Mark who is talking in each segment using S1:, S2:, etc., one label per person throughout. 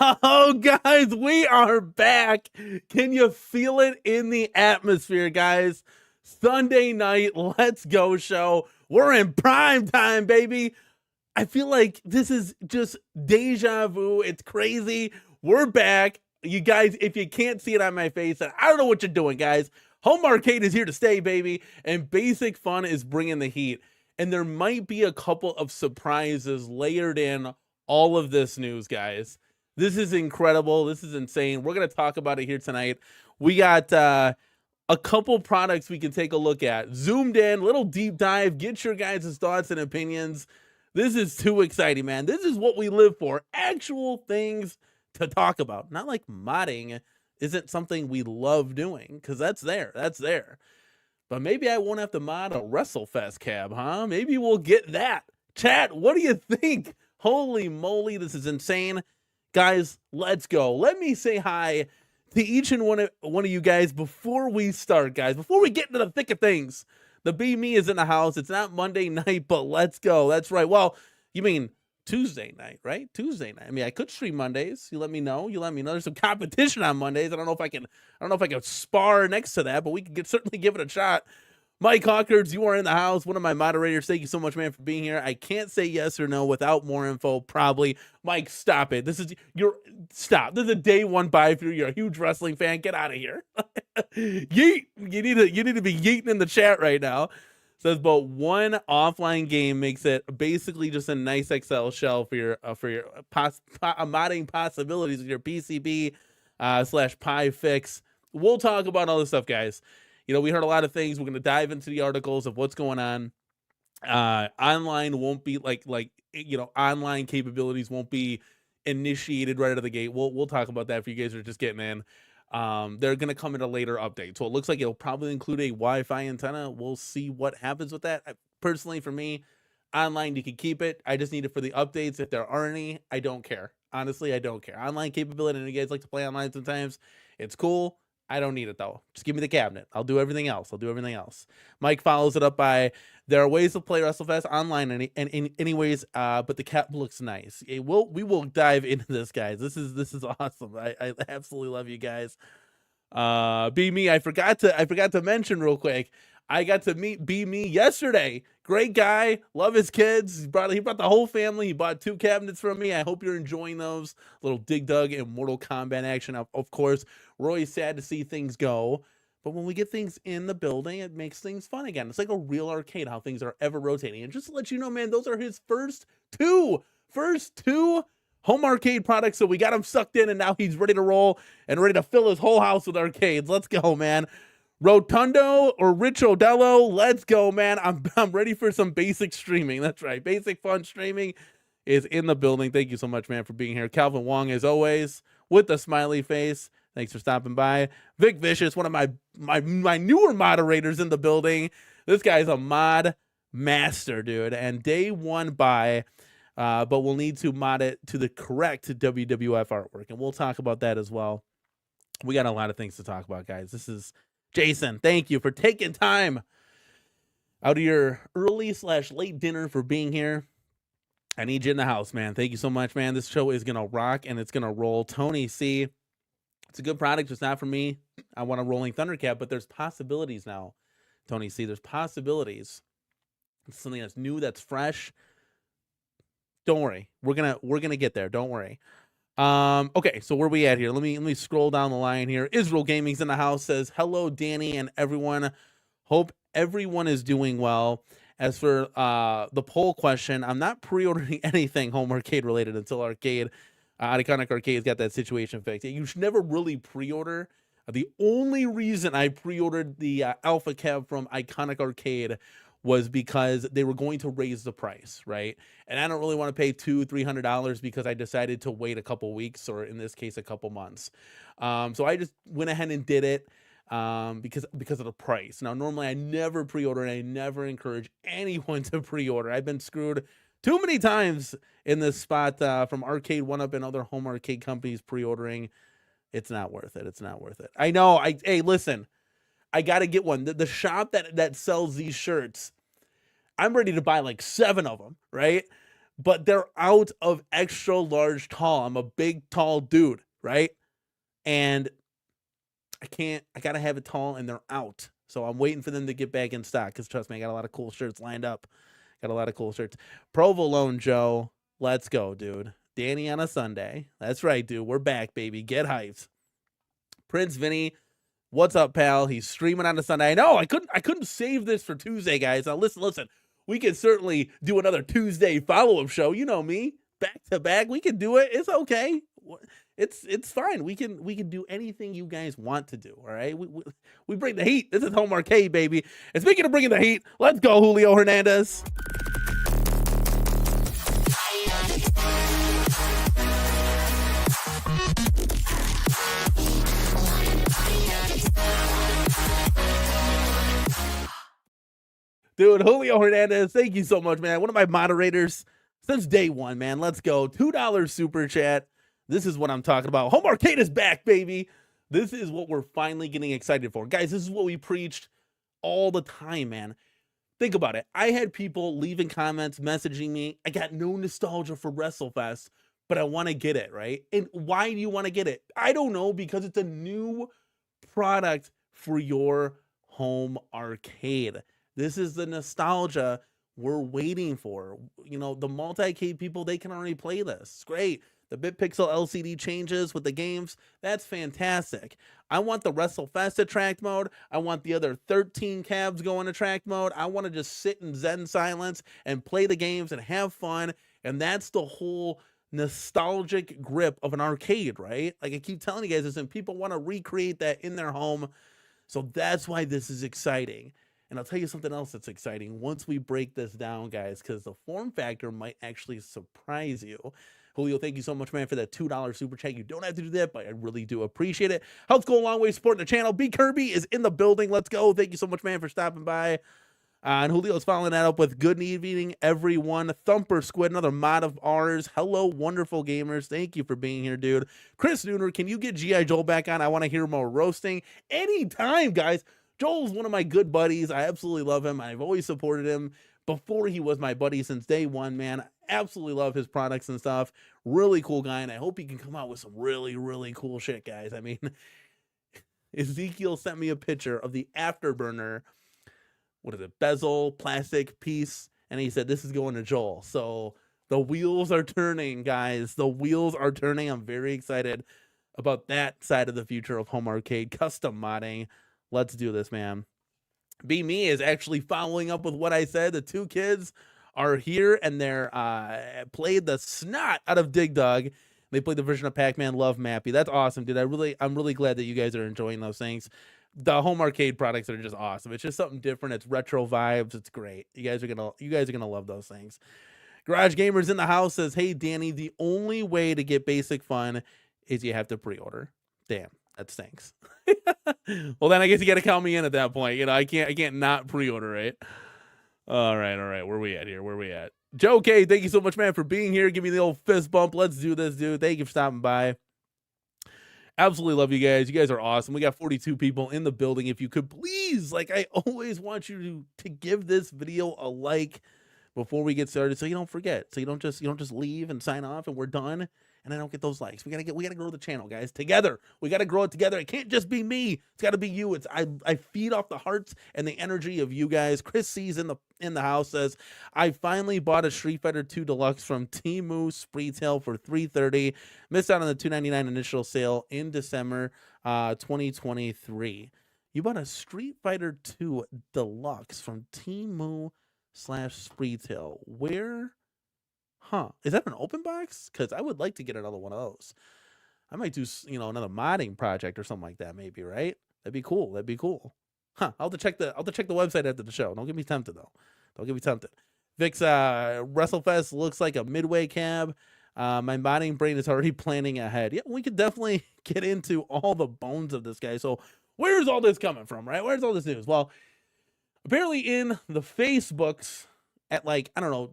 S1: Oh, guys, we are back. Can you feel it in the atmosphere, guys? Sunday night, let's go show. We're in prime time, baby. I feel like this is just deja vu. It's crazy. We're back. You guys, if you can't see it on my face, I don't know what you're doing, guys. Home Arcade is here to stay, baby. And Basic Fun is bringing the heat. And there might be a couple of surprises layered in all of this news, guys. This is incredible. This is insane. We're going to talk about it here tonight. We got a couple products we can take a look at. Zoomed in, little deep dive. Get your guys' thoughts and opinions. This is too exciting, man. This is what we live for. Actual things to talk about. Not like modding isn't something we love doing, because that's there. That's there. But maybe I won't have to mod a WrestleFest cab, huh? Maybe we'll get that. Chat, what do you think? Holy moly, this is insane. Guys, let's go. Let me say hi to each and one of you guys before we start, guys. Before we get into the thick of things. The Be Me is in the house. It's not Monday night, but let's go. That's right. Well, you mean Tuesday night, right? Tuesday night. I mean, I could stream Mondays. You let me know. You let me know. There's some competition on Mondays. I don't know if I can spar next to that, but we can certainly give it a shot. Mike Hawkers, you are in the house. One of my moderators. Thank you so much, man, for being here. I can't say yes or no without more info, probably. Mike, stop it. Stop. This is a day one buy for you. You're a huge wrestling fan. Get out of here. Yeet. You need to be yeeting in the chat right now. Says, but one offline game makes it basically just a nice Excel shell for your modding possibilities with your PCB / Pi fix. We'll talk about all this stuff, guys. You know, we heard a lot of things. We're going to dive into the articles of what's going on. Online won't be online capabilities won't be initiated right out of the gate. We'll talk about that for you guys who are just getting in. They're going to come in a later update. So it looks like it'll probably include a Wi-Fi antenna. We'll see what happens with that. Personally, for me, online, you can keep it. I just need it for the updates. If there are any, I don't care. Honestly, I don't care. Online capability, and you guys like to play online sometimes. It's cool. I don't need it, though. Just give me the cabinet. I'll do everything else. Mike follows it up by, there are ways to play WrestleFest online anyways, but the cap looks nice. We will dive into this, guys. This is awesome. I absolutely love you guys. Be Me, I forgot to mention real quick. I got to meet Be Me yesterday. Great guy. Love his kids. He brought the whole family. He bought 2 cabinets from me. I hope you're enjoying those. Little Dig Dug and Mortal Kombat action. Of course, we're always sad to see things go. But when we get things in the building, it makes things fun again. It's like a real arcade, how things are ever rotating. And just to let you know, man, those are his first two home arcade products. So we got him sucked in, and now he's ready to roll and ready to fill his whole house with arcades. Let's go, man. Rotundo or Rich Odello, let's go, man. I'm ready for some basic streaming. That's right. Basic Fun streaming is in the building. Thank you so much, man, for being here. Calvin Wong, as always, with the smiley face. Thanks for stopping by. Vic Vicious, one of my newer moderators in the building. This guy's a mod master, dude. And day one buy, but we'll need to mod it to the correct WWF artwork. And we'll talk about that as well. We got a lot of things to talk about, guys. This is Jason, thank you for taking time out of your early / late dinner for being here. I need you in the house, man. Thank you so much, man. This show is going to rock and it's going to roll. Tony C, it's a good product. It's not for me. I want a rolling Thunder Cap, but there's possibilities now. Tony C, there's possibilities. It's something that's new, that's fresh. Don't worry. We're going to get there. Don't worry. Okay, so where are we at here? Let me scroll down the line here. Israel Gaming's in the house, says, hello, Danny and everyone. Hope everyone is doing well. As for the poll question, I'm not pre-ordering anything home arcade related until Iconic Arcade's got that situation fixed. You should never really pre-order. The only reason I pre-ordered the Alpha Cab from Iconic Arcade was because they were going to raise the price, right? And I don't really want to pay $200-300 because I decided to wait a couple weeks, or in this case, a couple months. So I just went ahead and did it because of the price. Now, normally I never pre-order, and I never encourage anyone to pre-order. I've been screwed too many times in this spot from Arcade 1-Up and other home arcade companies pre-ordering. It's not worth it. It's not worth it. I know. Hey, listen. I got to get one. The shop that sells these shirts, I'm ready to buy like 7 of them, right? but they're out of extra large tall. I'm a big, tall dude, right? And I gotta have it tall, and they're out. So I'm waiting for them to get back in stock, because trust me, I got a lot of cool shirts lined up. Got a lot of cool shirts. Provolone Joe, let's go, dude. Danny on a Sunday. That's right, dude. We're back, baby. Get hyped. Prince Vinny, what's up, pal? He's streaming on a Sunday. I know, I couldn't save this for Tuesday, guys. Now listen. We can certainly do another Tuesday follow-up show. You know me. Back to back. We can do it. It's okay. It's fine. We can do anything you guys want to do. All right. We bring the heat. This is CornerCade, baby. And speaking of bringing the heat, let's go, Julio Hernandez. Dude, Julio Hernandez, thank you so much, man. One of my moderators since day one, man. Let's go. $2 super chat. This is what I'm talking about. CornerCade is back, baby. This is what we're finally getting excited for. Guys, this is what we preached all the time, man. Think about it. I had people leaving comments, messaging me. I got no nostalgia for WrestleFest, but I want to get it, right? And why do you want to get it? I don't know, because it's a new product for your home arcade. This is the nostalgia we're waiting for. You know, the multi-cade people, they can already play this. It's great. The BitPixel LCD changes with the games. That's fantastic. I want the WrestleFest attract mode. I want the other 13 cabs going attract mode. I want to just sit in Zen silence and play the games and have fun. And that's the whole nostalgic grip of an arcade, right? Like I keep telling you guys this, and people want to recreate that in their home. So that's why this is exciting. And I'll tell you something else that's exciting once we break this down, guys, because the form factor might actually surprise you. Julio, thank you so much, man, for that $2 super chat. You don't have to do that, but I really do appreciate it. Helps go a long way supporting the channel. B Kirby is in the building. Let's go. Thank you so much, man, for stopping by. And Julio's following that up with good evening, everyone. Thumper Squid, another mod of ours. Hello, wonderful gamers. Thank you for being here, dude. Chris Nooner, can you get G.I. Joel back on? I want to hear more roasting. Anytime, guys. Joel's one of my good buddies. I absolutely love him. I've always supported him before he was my buddy since day one, man. I absolutely love his products and stuff. Really cool guy, and I hope he can come out with some really, really cool shit, guys. I mean, Ezekiel sent me a picture of the Afterburner, what is it, bezel, plastic piece, and he said, this is going to Joel. So the wheels are turning, guys. The wheels are turning. I'm very excited about that side of the future of CornerCade, custom modding. Let's do this, man. Be Me is actually following up with what I said. The two kids are here, and they're played the snot out of Dig Dug. They played the version of Pac-Man Love Mappy. That's awesome, dude. I'm really glad that you guys are enjoying those things. The CornerCade products are just awesome. It's just something different. It's retro vibes. It's great. You guys are gonna love those things. Garage Gamers in the house says, "Hey Danny, the only way to get basic fun is you have to pre-order." Damn. That stinks. Well, then I guess you got to count me in at that point. You know, I can't not pre-order, right? All right. Where we at here? Where we at? Joe K, thank you so much, man, for being here. Give me the old fist bump. Let's do this, dude. Thank you for stopping by. Absolutely love you guys. You guys are awesome. We got 42 people in the building. If you could please, like I always want you to give this video a like before we get started, so you don't forget. So you don't just leave and sign off and we're done. And I don't get those likes. We gotta grow the channel, guys. Together. We gotta grow it together. It can't just be me. It's gotta be you. I feed off the hearts and the energy of you guys. Chris C's in the house says, I finally bought a Street Fighter 2 Deluxe from Temu Spreetail for $330. Missed out on the $299 initial sale in December 2023. You bought a Street Fighter 2 Deluxe from Temu/Spreetail. Where? Huh. Is that an open box? Because I would like to get another one of those. I might do, another modding project or something like that, maybe, right? That'd be cool. Huh. I'll have to check the website after the show. Don't get me tempted, though. Don't get me tempted. Vic's WrestleFest looks like a midway cab. My modding brain is already planning ahead. Yeah, we could definitely get into all the bones of this guy. So where's all this coming from, right? Where's all this news? Well, apparently in the Facebooks at I don't know,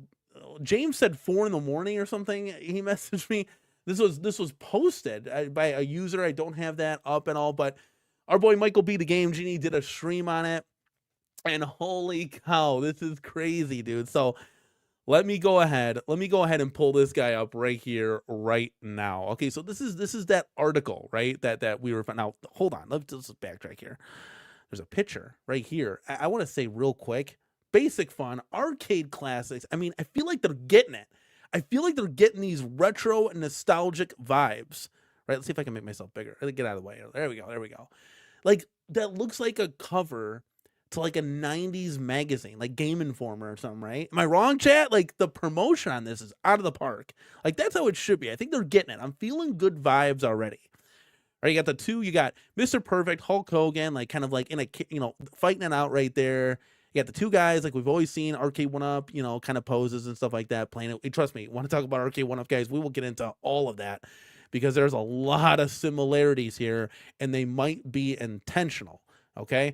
S1: James said 4 in the morning or something. He messaged me. This was posted by a user. I don't have that up and all, but our boy Michael B, the Game Genie, did a stream on it, and holy cow, this is crazy, dude. So Let me go ahead and pull this guy up right here, right now. Okay, so this is that article, right? That we were now. Hold on, let's just backtrack here. There's a picture right here. I want to say real quick, Basic Fun arcade classics. I mean, I feel like they're getting it. I feel like they're getting these retro nostalgic vibes. Right? Let's see if I can make myself bigger. Get out of the way. There we go. There we go. Like that looks like a cover to like a 90s magazine, like Game Informer or something, right? Am I wrong, chat? Like the promotion on this is out of the park. Like that's how it should be. I think they're getting it. I'm feeling good vibes already. All right, you got the two, you got Mr. Perfect, Hulk Hogan, like kind of like in a, fighting it out right there. You got the two guys like we've always seen, Arcade 1-Up, kind of poses and stuff like that, playing it. Trust me, want to talk about Arcade 1-Up, guys? We will get into all of that because there's a lot of similarities here and they might be intentional, okay?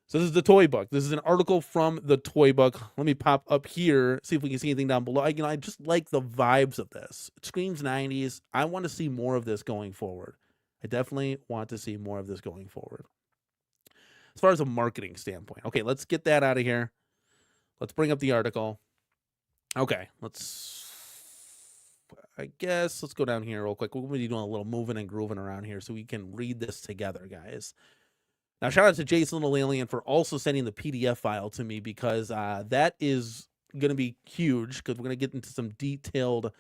S1: So this is the toy book. This is an article from the toy book. Let me pop up here, see if we can see anything down below. I just like the vibes of this. It screams 90s. I want to see more of this going forward. I definitely want to see more of this going forward. As far as a marketing standpoint. Okay, let's get that out of here. Let's bring up the article. Okay, let's go down here real quick. We're going to be doing a little moving and grooving around here so we can read this together, guys. Now, shout out to Jason Little Alien for also sending the PDF file to me because that is going to be huge because we're going to get into some detailed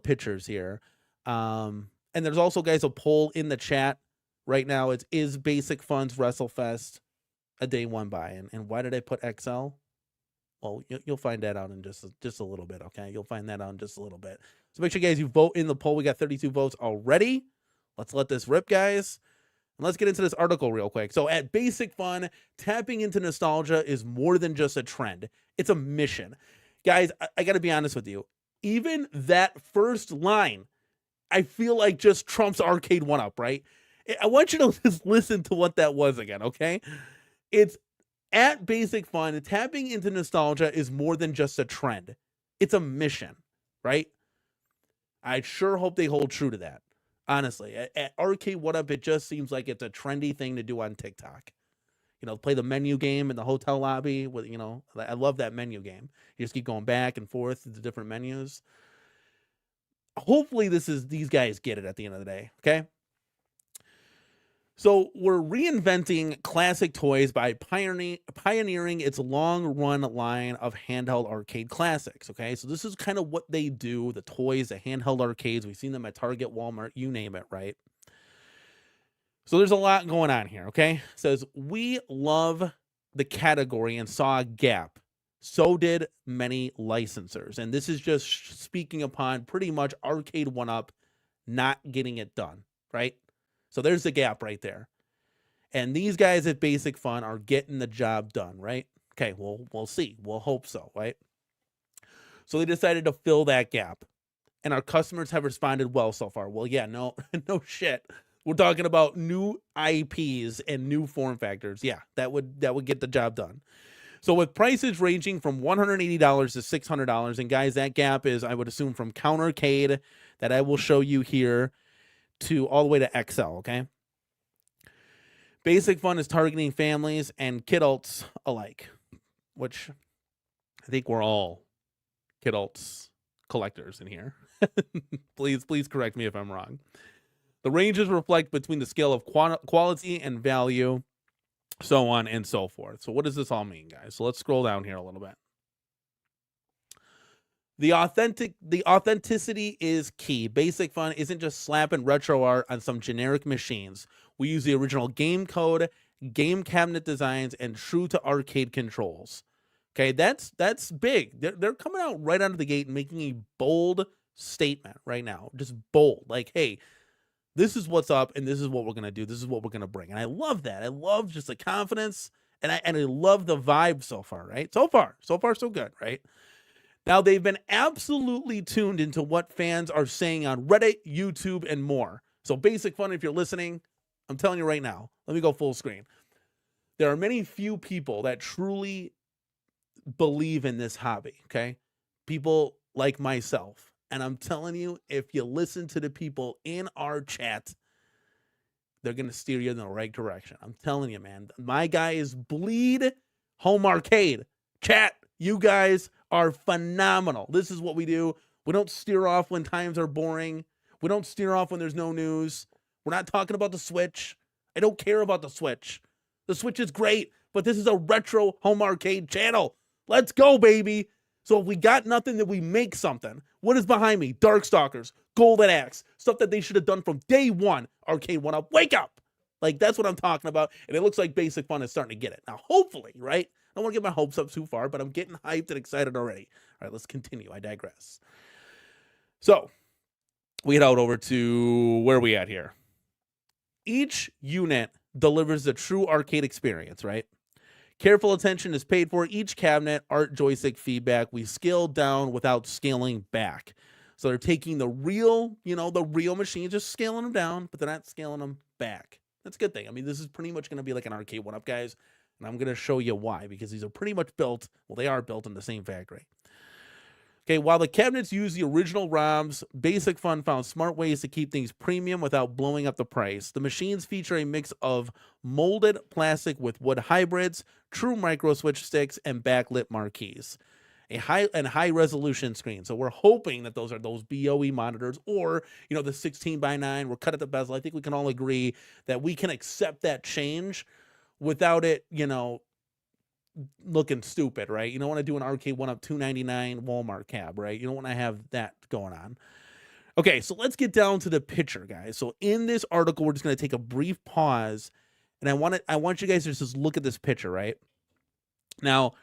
S1: pictures here. And there's also, guys, a poll in the chat right now. It is Basic Fun's WrestleFest a day one buy-in. And why did I put XL? Well, you'll find that out in just a little bit, okay? You'll find that out in just a little bit. So make sure, guys, you vote in the poll. We got 32 votes already. Let's let this rip, guys. And let's get into this article real quick. So at Basic Fun, tapping into nostalgia is more than just a trend. It's a mission. Guys, I got to be honest with you. Even that first line, I feel like just trumps Arcade 1-Up, right? I want you to just listen to what that was again, okay? It's at Basic Fun, tapping into nostalgia is more than just a trend. It's a mission, right? I sure hope they hold true to that. Honestly, at Arcade 1-Up, it just seems like it's a trendy thing to do on TikTok. Play the menu game in the hotel lobby. With I love that menu game. You just keep going back and forth to the different menus. Hopefully, these guys get it at the end of the day. Okay. So we're reinventing classic toys by pioneering its long-run line of handheld arcade classics, okay? So this is kind of what they do, the toys, the handheld arcades. We've seen them at Target, Walmart, you name it, right? So there's a lot going on here, okay? It says, we love the category and saw a gap. So did many licensors. And this is just speaking upon pretty much Arcade 1-Up not getting it done, right? So there's the gap right there. And these guys at Basic Fun are getting the job done, right? Okay, we'll see. We'll hope so, right? So they decided to fill that gap. And our customers have responded well so far. Well, yeah, no shit. We're talking about new IPs and new form factors. Yeah, that would get the job done. So with prices ranging from $180 to $600, and guys, that gap is, I would assume, from CornerCade that I will show you here to all the way to XL, okay? Basic Fun is targeting families and kidults alike, which I think we're all kidults collectors in here. Please correct me if I'm wrong. The ranges reflect between the scale of quality and value, so on and so forth. So what does this all mean, guys? So let's scroll down here a little bit. The authenticity is key. Basic Fun isn't just slapping retro art on some generic machines. We use the original game code, game cabinet designs, and true to arcade controls. Okay, that's big. They're coming out right out of the gate and making a bold statement right now. Just bold. Like, hey, this is what's up and this is what we're going to do. This is what we're going to bring. And I love that. I love just the confidence and I love the vibe so far, right? So far, so good, right? Now, they've been absolutely tuned into what fans are saying on Reddit, YouTube, and more. So Basic Fun, if you're listening, I'm telling you right now, let me go full screen. There are many few people that truly believe in this hobby, okay? People like myself. And I'm telling you, if you listen to the people in our chat, they're going to steer you in the right direction. I'm telling you, man. My guy is Bleed Home Arcade. Chat, you guys are phenomenal. This is what we do. We don't steer off when times are boring. We don't steer off when there's no news. We're not talking about the Switch. I don't care about the Switch. The Switch is great, but this is a retro home arcade channel. Let's go, baby. So if we got nothing, then we make something. What is behind me? Darkstalkers, Golden Axe, stuff that they should have done from day one. Arcade 1-Up, wake up. Like, that's what I'm talking about, and it looks like Basic Fun is starting to get it. Now, hopefully, right? I don't want to get my hopes up too far, but I'm getting hyped and excited already. All right, let's continue. I digress. So, we head out over to where are we at here? Each unit delivers a true arcade experience, right? Careful attention is paid for each cabinet, art joystick feedback. We scale down without scaling back. So they're taking the real, the real machines, just scaling them down, but they're not scaling them back. That's a good thing. I mean, this is pretty much going to be like an arcade 1-Up, guys. And I'm going to show you why, because these are pretty much built, well, they are built in the same factory. Okay, while the cabinets use the original ROMs, Basic Fun found smart ways to keep things premium without blowing up the price. The machines feature a mix of molded plastic with wood hybrids, true micro switch sticks, and backlit marquees. A high resolution screen. So we're hoping that those are those BOE monitors, or the 16:9. We're cut at the bezel. I think we can all agree that we can accept that change without it, looking stupid, right? You don't want to do an arcade 1-Up $2.99 Walmart cab, right? You don't want to have that going on. Okay, so let's get down to the picture, guys. So in this article, we're just going to take a brief pause, and I want you guys to just look at this picture, right? Now,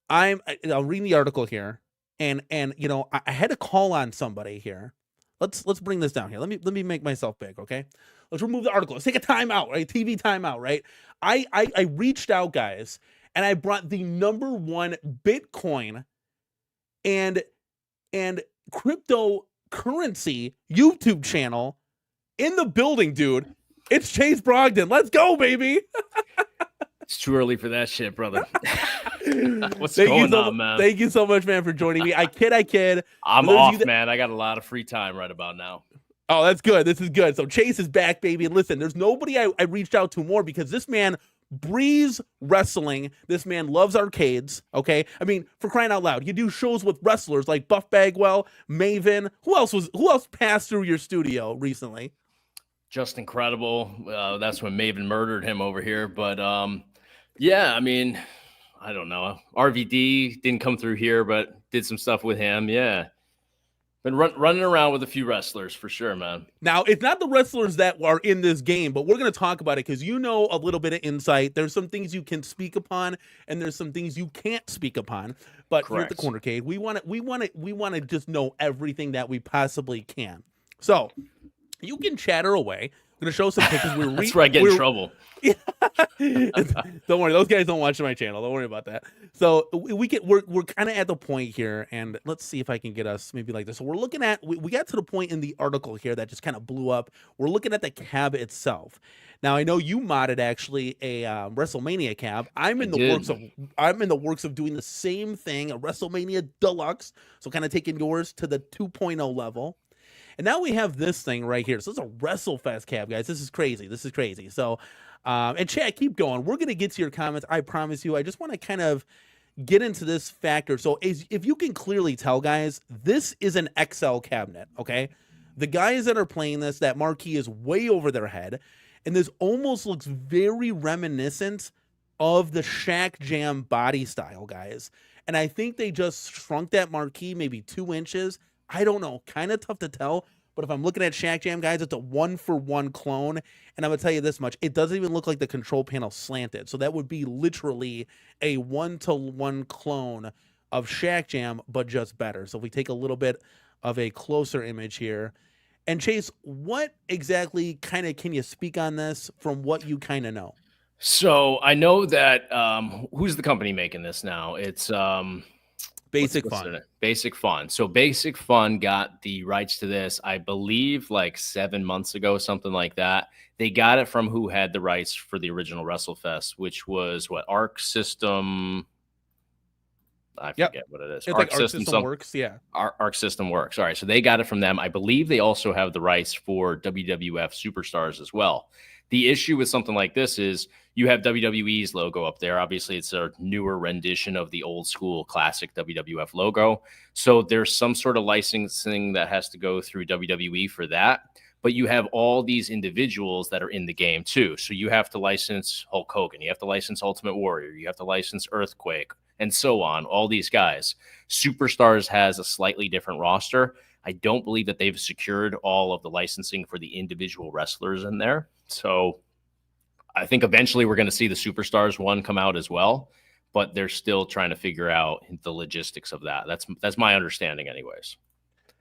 S1: I'll read the article here, and I had to call on somebody here. Let's bring this down here. Let me make myself big, okay? Let's remove the article. Let's take a timeout, right? TV timeout, right? I reached out, guys, and I brought the #1 Bitcoin and cryptocurrency YouTube channel in the building, dude. It's Chase Brogdon. Let's go, baby.
S2: It's too early for that shit, brother. What's going on, man?
S1: Thank you so much, man, for joining me. I kid.
S2: I'm off, man. I got a lot of free time right about now.
S1: Oh, that's good. This is good. So Chase is back, baby. And listen, there's nobody I reached out to more, because this man breathes wrestling. This man loves arcades, okay? I mean, for crying out loud, you do shows with wrestlers like Buff Bagwell, Maven. Who else passed through your studio recently?
S2: Just incredible. That's when Maven murdered him over here. But yeah, I mean, I don't know. RVD didn't come through here, but did some stuff with him. Yeah. Been running around with a few wrestlers for sure, man.
S1: Now, it's not the wrestlers that are in this game, but we're going to talk about it because you know a little bit of insight. There's some things you can speak upon, and there's some things you can't speak upon. But Correct. Here at the CornerCade, we want to just know everything that we possibly can. So you can chatter away. I'm going to show some pictures.
S2: That's where I get in trouble.
S1: Yeah. Don't worry, those guys don't watch my channel. Don't worry about that. So we're kind of at the point here, and let's see if I can get us maybe like this. So we're looking at we got to the point in the article here that just kind of blew up. We're looking at the cab itself. Now I know you modded actually a WrestleMania cab. I'm in the works of doing the same thing, a WrestleMania Deluxe. So kind of taking yours to the 2.0 level. And now we have this thing right here. So it's a WrestleFest cab, guys. This is crazy. So, and chat, keep going. We're going to get to your comments. I promise you. I just want to kind of get into this factor. So if you can clearly tell, guys, this is an XL cabinet, okay? The guys that are playing this, that marquee is way over their head. And this almost looks very reminiscent of the Shack Jam body style, guys. And I think they just shrunk that marquee maybe 2 inches. I don't know, kind of tough to tell, but if I'm looking at Shack Jam, guys, it's a 1-for-1 clone, and I'm going to tell you this much, it doesn't even look like the control panel slanted, so that would be literally a 1-to-1 clone of Shack Jam, but just better. So if we take a little bit of a closer image here, and Chase, what exactly kind of can you speak on this from what you kind of know?
S2: So I know that, who's the company making this now? It's...
S1: Basic Fun.
S2: Basic Fun. So Basic Fun got the rights to this, I believe, like 7 months ago, something like that. They got it from who had the rights for the original WrestleFest, which was what? Arc System. I forget what it is.
S1: It's Arc System Works, yeah.
S2: Arc System Works. All right, so they got it from them. I believe they also have the rights for WWF Superstars as well. The issue with something like this is you have WWE's logo up there. Obviously, it's a newer rendition of the old school classic WWF logo. So there's some sort of licensing that has to go through WWE for that. But you have all these individuals that are in the game too. So you have to license Hulk Hogan, you have to license Ultimate Warrior, you have to license Earthquake, and so on. All these guys. Superstars has a slightly different roster. I don't believe that they've secured all of the licensing for the individual wrestlers in there. So I think eventually we're going to see the Superstars one come out as well, but they're still trying to figure out the logistics of that. That's my understanding anyways.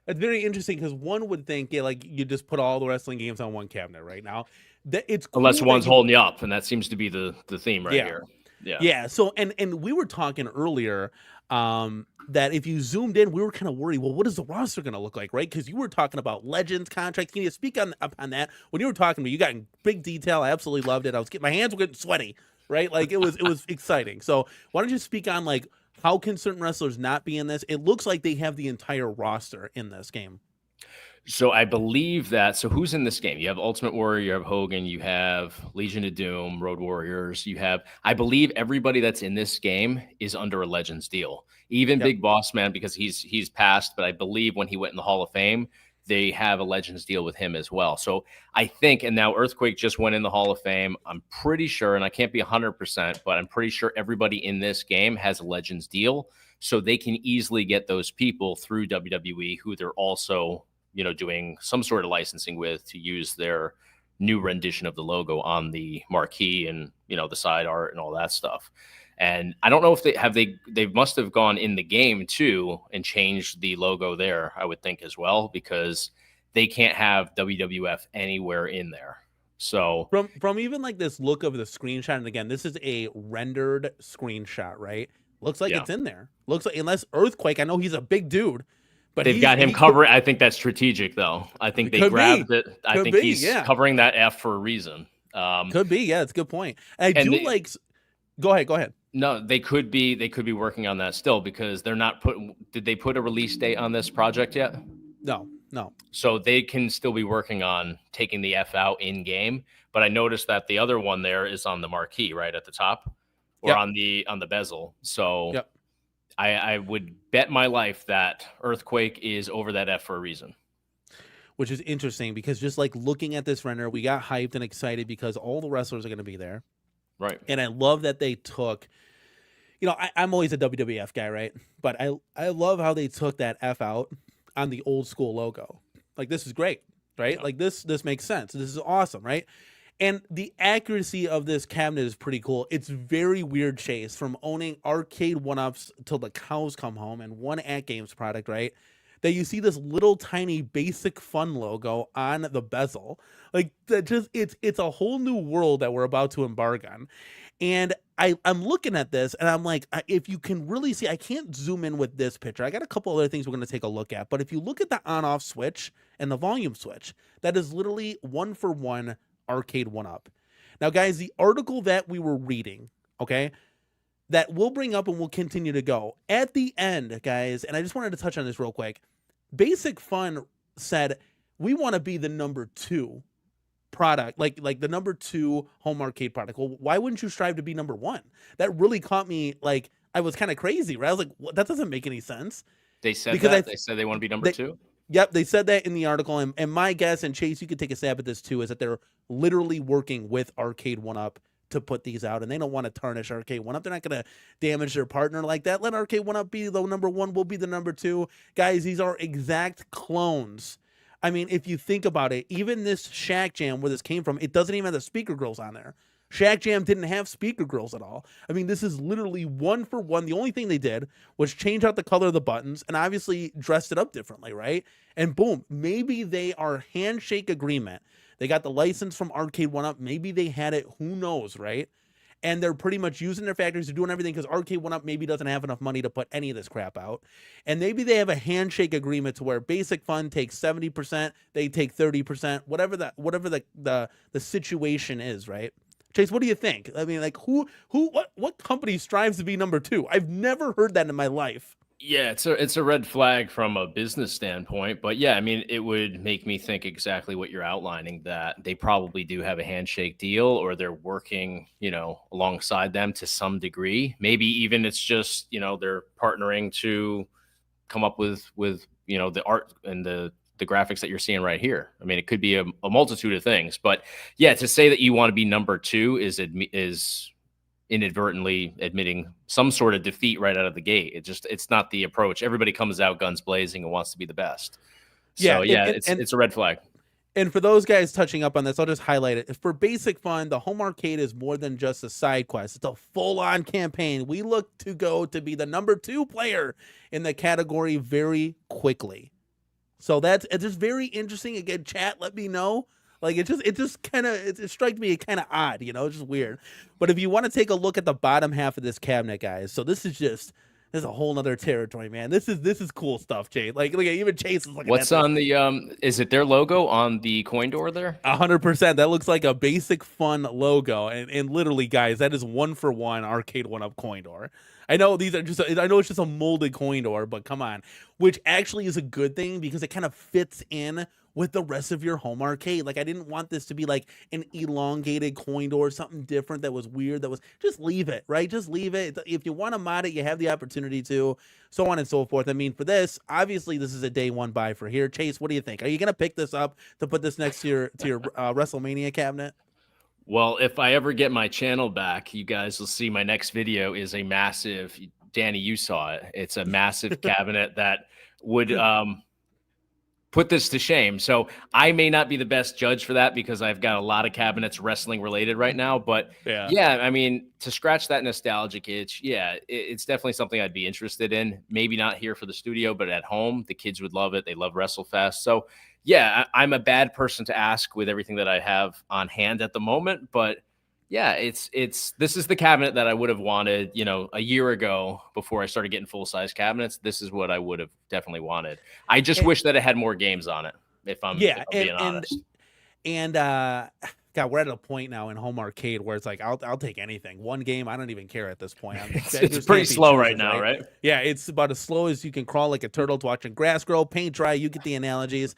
S1: It's very interesting because one would think, yeah, like you just put all the wrestling games on one cabinet right now. That it's cool
S2: unless one's
S1: that
S2: holding you up, and that seems to be the theme right here.
S1: Yeah. So and we were talking earlier that if you zoomed in, we were kind of worried. Well, what is the roster going to look like, right? Because you were talking about Legends contracts. Can you speak on that? When you were talking to me, you got in big detail. I absolutely loved it. My hands were getting sweaty, right? Like it was exciting. So why don't you speak on like how can certain wrestlers not be in this? It looks like they have the entire roster in this game.
S2: So I believe that. So who's in this game? You have Ultimate Warrior, you have Hogan, you have Legion of Doom, Road Warriors. You have, I believe, everybody that's in this game is under a Legends deal. Even Big Boss Man, because he's passed, but I believe when he went in the Hall of Fame, they have a Legends deal with him as well. So I think, and now Earthquake just went in the Hall of Fame. I'm pretty sure, and I can't be 100%, but I'm pretty sure everybody in this game has a Legends deal. So they can easily get those people through WWE who they're also doing some sort of licensing with to use their new rendition of the logo on the marquee and, the side art and all that stuff. And I don't know if they must have gone in the game too and changed the logo there, I would think as well, because they can't have WWF anywhere in there. So
S1: from even like this look of the screenshot, and again, this is a rendered screenshot, right? Looks like it's in there. Looks like, unless Earthquake, I know he's a big dude. But
S2: they've got him covering. I think that's strategic, though. I think they grabbed it. I think he's covering that F for a reason.
S1: Could be, yeah. It's a good point. And I do like. Go ahead.
S2: No, they could be working on that still because they're not putting. Did they put a release date on this project yet?
S1: No.
S2: So they can still be working on taking the F out in game. But I noticed that the other one there is on the marquee, right at the top, or on the bezel. So. Yep. I would bet my life that Earthquake is over that F for a reason.
S1: Which is interesting because just like looking at this render, we got hyped and excited because all the wrestlers are going to be there.
S2: Right.
S1: And I love that they took, I'm always a WWF guy, right? But I love how they took that F out on the old school logo. Like, this is great, right? Yeah. Like, this makes sense. This is awesome, right? And the accuracy of this cabinet is pretty cool. It's very weird, Chase, from owning arcade one-ups till the cows come home and one At Games product, right? That you see this little tiny Basic Fun logo on the bezel. Like, that just it's a whole new world that we're about to embark on. And I'm looking at this and I'm like, if you can really see, I can't zoom in with this picture. I got a couple other things we're going to take a look at. But if you look at the on-off switch and the volume switch, that is literally 1-for-1 arcade one-up. Now, guys, the article that we were reading, okay, that we'll bring up and we'll continue to go. At the end, guys, and I just wanted to touch on this real quick, Basic Fun said, we want to be the number 2 product, like the number 2 home arcade product. Well, why wouldn't you strive to be number 1? That really caught me, like, I was kind of crazy, right? I was like, what? That doesn't make any sense.
S2: They said because they said they want to be number 2?
S1: Yep, they said that in the article, and my guess, and Chase, you could take a stab at this too, is that they're literally working with Arcade 1-Up to put these out, and they don't want to tarnish Arcade 1-Up. They're not going to damage their partner like that. Let Arcade 1-Up be the number 1, we'll be the number 2. Guys, these are exact clones. I mean, if you think about it, even this Shack Jam, where this came from, it doesn't even have the speaker grills on there. Shack Jam didn't have speaker grills at all. I mean, this is literally 1-for-1. The only thing they did was change out the color of the buttons and obviously dressed it up differently, right? And boom, maybe they are handshake agreement. They got the license from Arcade 1-Up. Maybe they had it. Who knows, right? And they're pretty much using their factories to doing everything because Arcade 1-Up maybe doesn't have enough money to put any of this crap out. And maybe they have a handshake agreement to where Basic Fun takes 70%, they take 30%, whatever the situation is, right? Chase, what do you think? I mean, like, what company strives to be number 2? I've never heard that in my life.
S2: Yeah, it's a red flag from a business standpoint, but yeah, I mean, it would make me think exactly what you're outlining, that they probably do have a handshake deal, or they're working, alongside them to some degree. Maybe even it's just, they're partnering to come up with the art and the graphics that you're seeing right here. I mean, it could be a multitude of things, but yeah, to say that you want to be number two is inadvertently admitting some sort of defeat right out of the gate. It's not the approach. Everybody comes out guns blazing and wants to be the best.
S1: Yeah,
S2: So yeah, it's a red flag.
S1: and for those guys touching up on this, I'll just highlight it. For basic fun, the home arcade is more than just a side quest. It's a full-on campaign. We look to go to be the number 2 player in the category very quickly. So it's just very interesting. Again, chat, let me know. Like it just kind of it strikes me kind of odd, it's just weird. But if you want to take a look at the bottom half of this cabinet, guys, so this is a whole nother territory, man. This is cool stuff, Chase. Like look at even Chase is looking at
S2: What's
S1: this.
S2: on the is it their logo on the coin door there?
S1: 100%. That looks like a basic fun logo, and literally, guys, that is 1-for-1 arcade 1-up coin door. I know I know it's just a molded coin door, but come on, which actually is a good thing because it kind of fits in with the rest of your home arcade. Like I didn't want this to be like an elongated coin door, something different that was weird. That was just leave it, right? Just leave it. If you want to mod it, you have the opportunity to, so on and so forth. I mean, for this, obviously, this is a day one buy for here. Chase, what do you think? Are you gonna pick this up to put this next to your WrestleMania cabinet?
S2: Well, if I ever get my channel back, you guys will see my next video is a massive, Danny, you saw it. It's a massive cabinet that would put this to shame. So I may not be the best judge for that because I've got a lot of cabinets wrestling related right now. But yeah, I mean, to scratch that nostalgic itch, yeah, it's definitely something I'd be interested in. Maybe not here for the studio, but at home, the kids would love it. They love WrestleFest. So yeah, I'm a bad person to ask with everything that I have on hand at the moment, but yeah, this is the cabinet that I would have wanted, a year ago before I started getting full-size cabinets. This is what I would have definitely wanted. I just wish that it had more games on it, if I'm being honest.
S1: And God, we're at a point now in home arcade where it's like I'll take anything. One game, I don't even care at this point.
S2: It's pretty slow right now, right?
S1: Yeah, it's about as slow as you can crawl like a turtle to watching grass grow, paint dry. You get the analogies.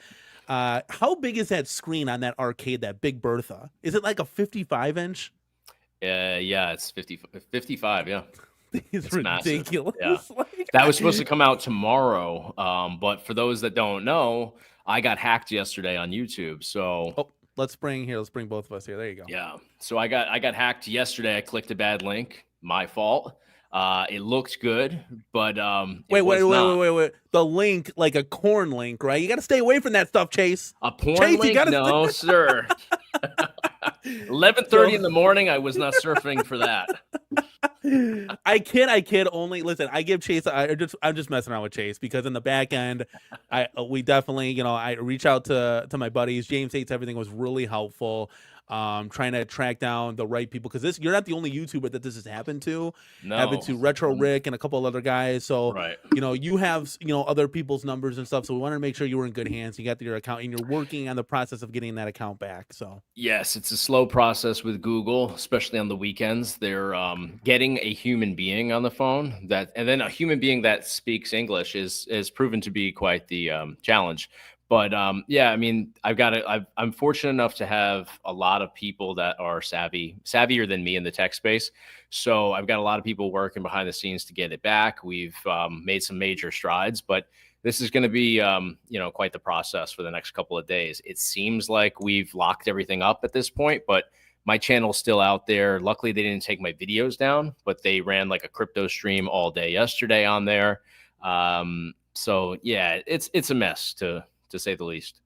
S1: How big is that screen on that arcade, that Big Bertha? Is it like a 55-inch?
S2: Yeah, it's 55, yeah.
S1: It's ridiculous.
S2: Yeah. That was supposed to come out tomorrow, but for those that don't know, I got hacked yesterday on YouTube. So
S1: let's bring both of us here. There you go.
S2: Yeah. So I got hacked yesterday. I clicked a bad link. My fault. It looked good, but
S1: wait. The link, like a corn link, right? You got to stay away from that stuff, Chase.
S2: A porn link? No, sir. 11:30 in the morning. I was not surfing for that.
S1: I kid. Only listen. I give Chase. I'm just messing around with Chase because in the back end, we definitely, I reach out to my buddies. James hates everything was really helpful. Trying to track down the right people because you're not the only YouTuber that this has happened to.
S2: No.
S1: Happened to Retro Rick and a couple of other guys. So
S2: right.
S1: You have other people's numbers and stuff. So we wanted to make sure you were in good hands. You got your account and you're working on the process of getting that account back. So
S2: yes, it's a slow process with Google, especially on the weekends. They're getting a human being on the phone and then a human being that speaks English is proven to be quite the challenge. But yeah, I mean, I'm fortunate enough to have a lot of people that are savvier than me in the tech space. So I've got a lot of people working behind the scenes to get it back. We've made some major strides, but this is going to be, quite the process for the next couple of days. It seems like we've locked everything up at this point, but my channel's still out there. Luckily, they didn't take my videos down, but they ran like a crypto stream all day yesterday on there. So yeah, it's a mess to say the least.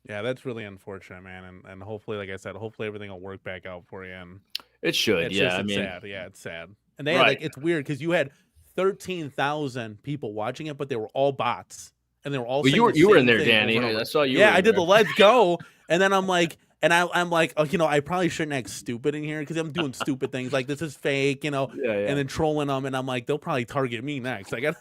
S1: Yeah, that's really unfortunate, man. And hopefully, like I said, hopefully everything will work back out for you. And
S2: it should.
S1: It's sad. Yeah, it's sad. And they had it's weird because you had 13,000 people watching it, but they were all bots, and they were all.
S2: Well, you were in there, Danny. I saw you.
S1: Yeah, I did the let's go, and then I'm like. And I'm like, I probably shouldn't act stupid in here because I'm doing stupid things like this is fake, and then trolling them. And I'm like, they'll probably target me next. I got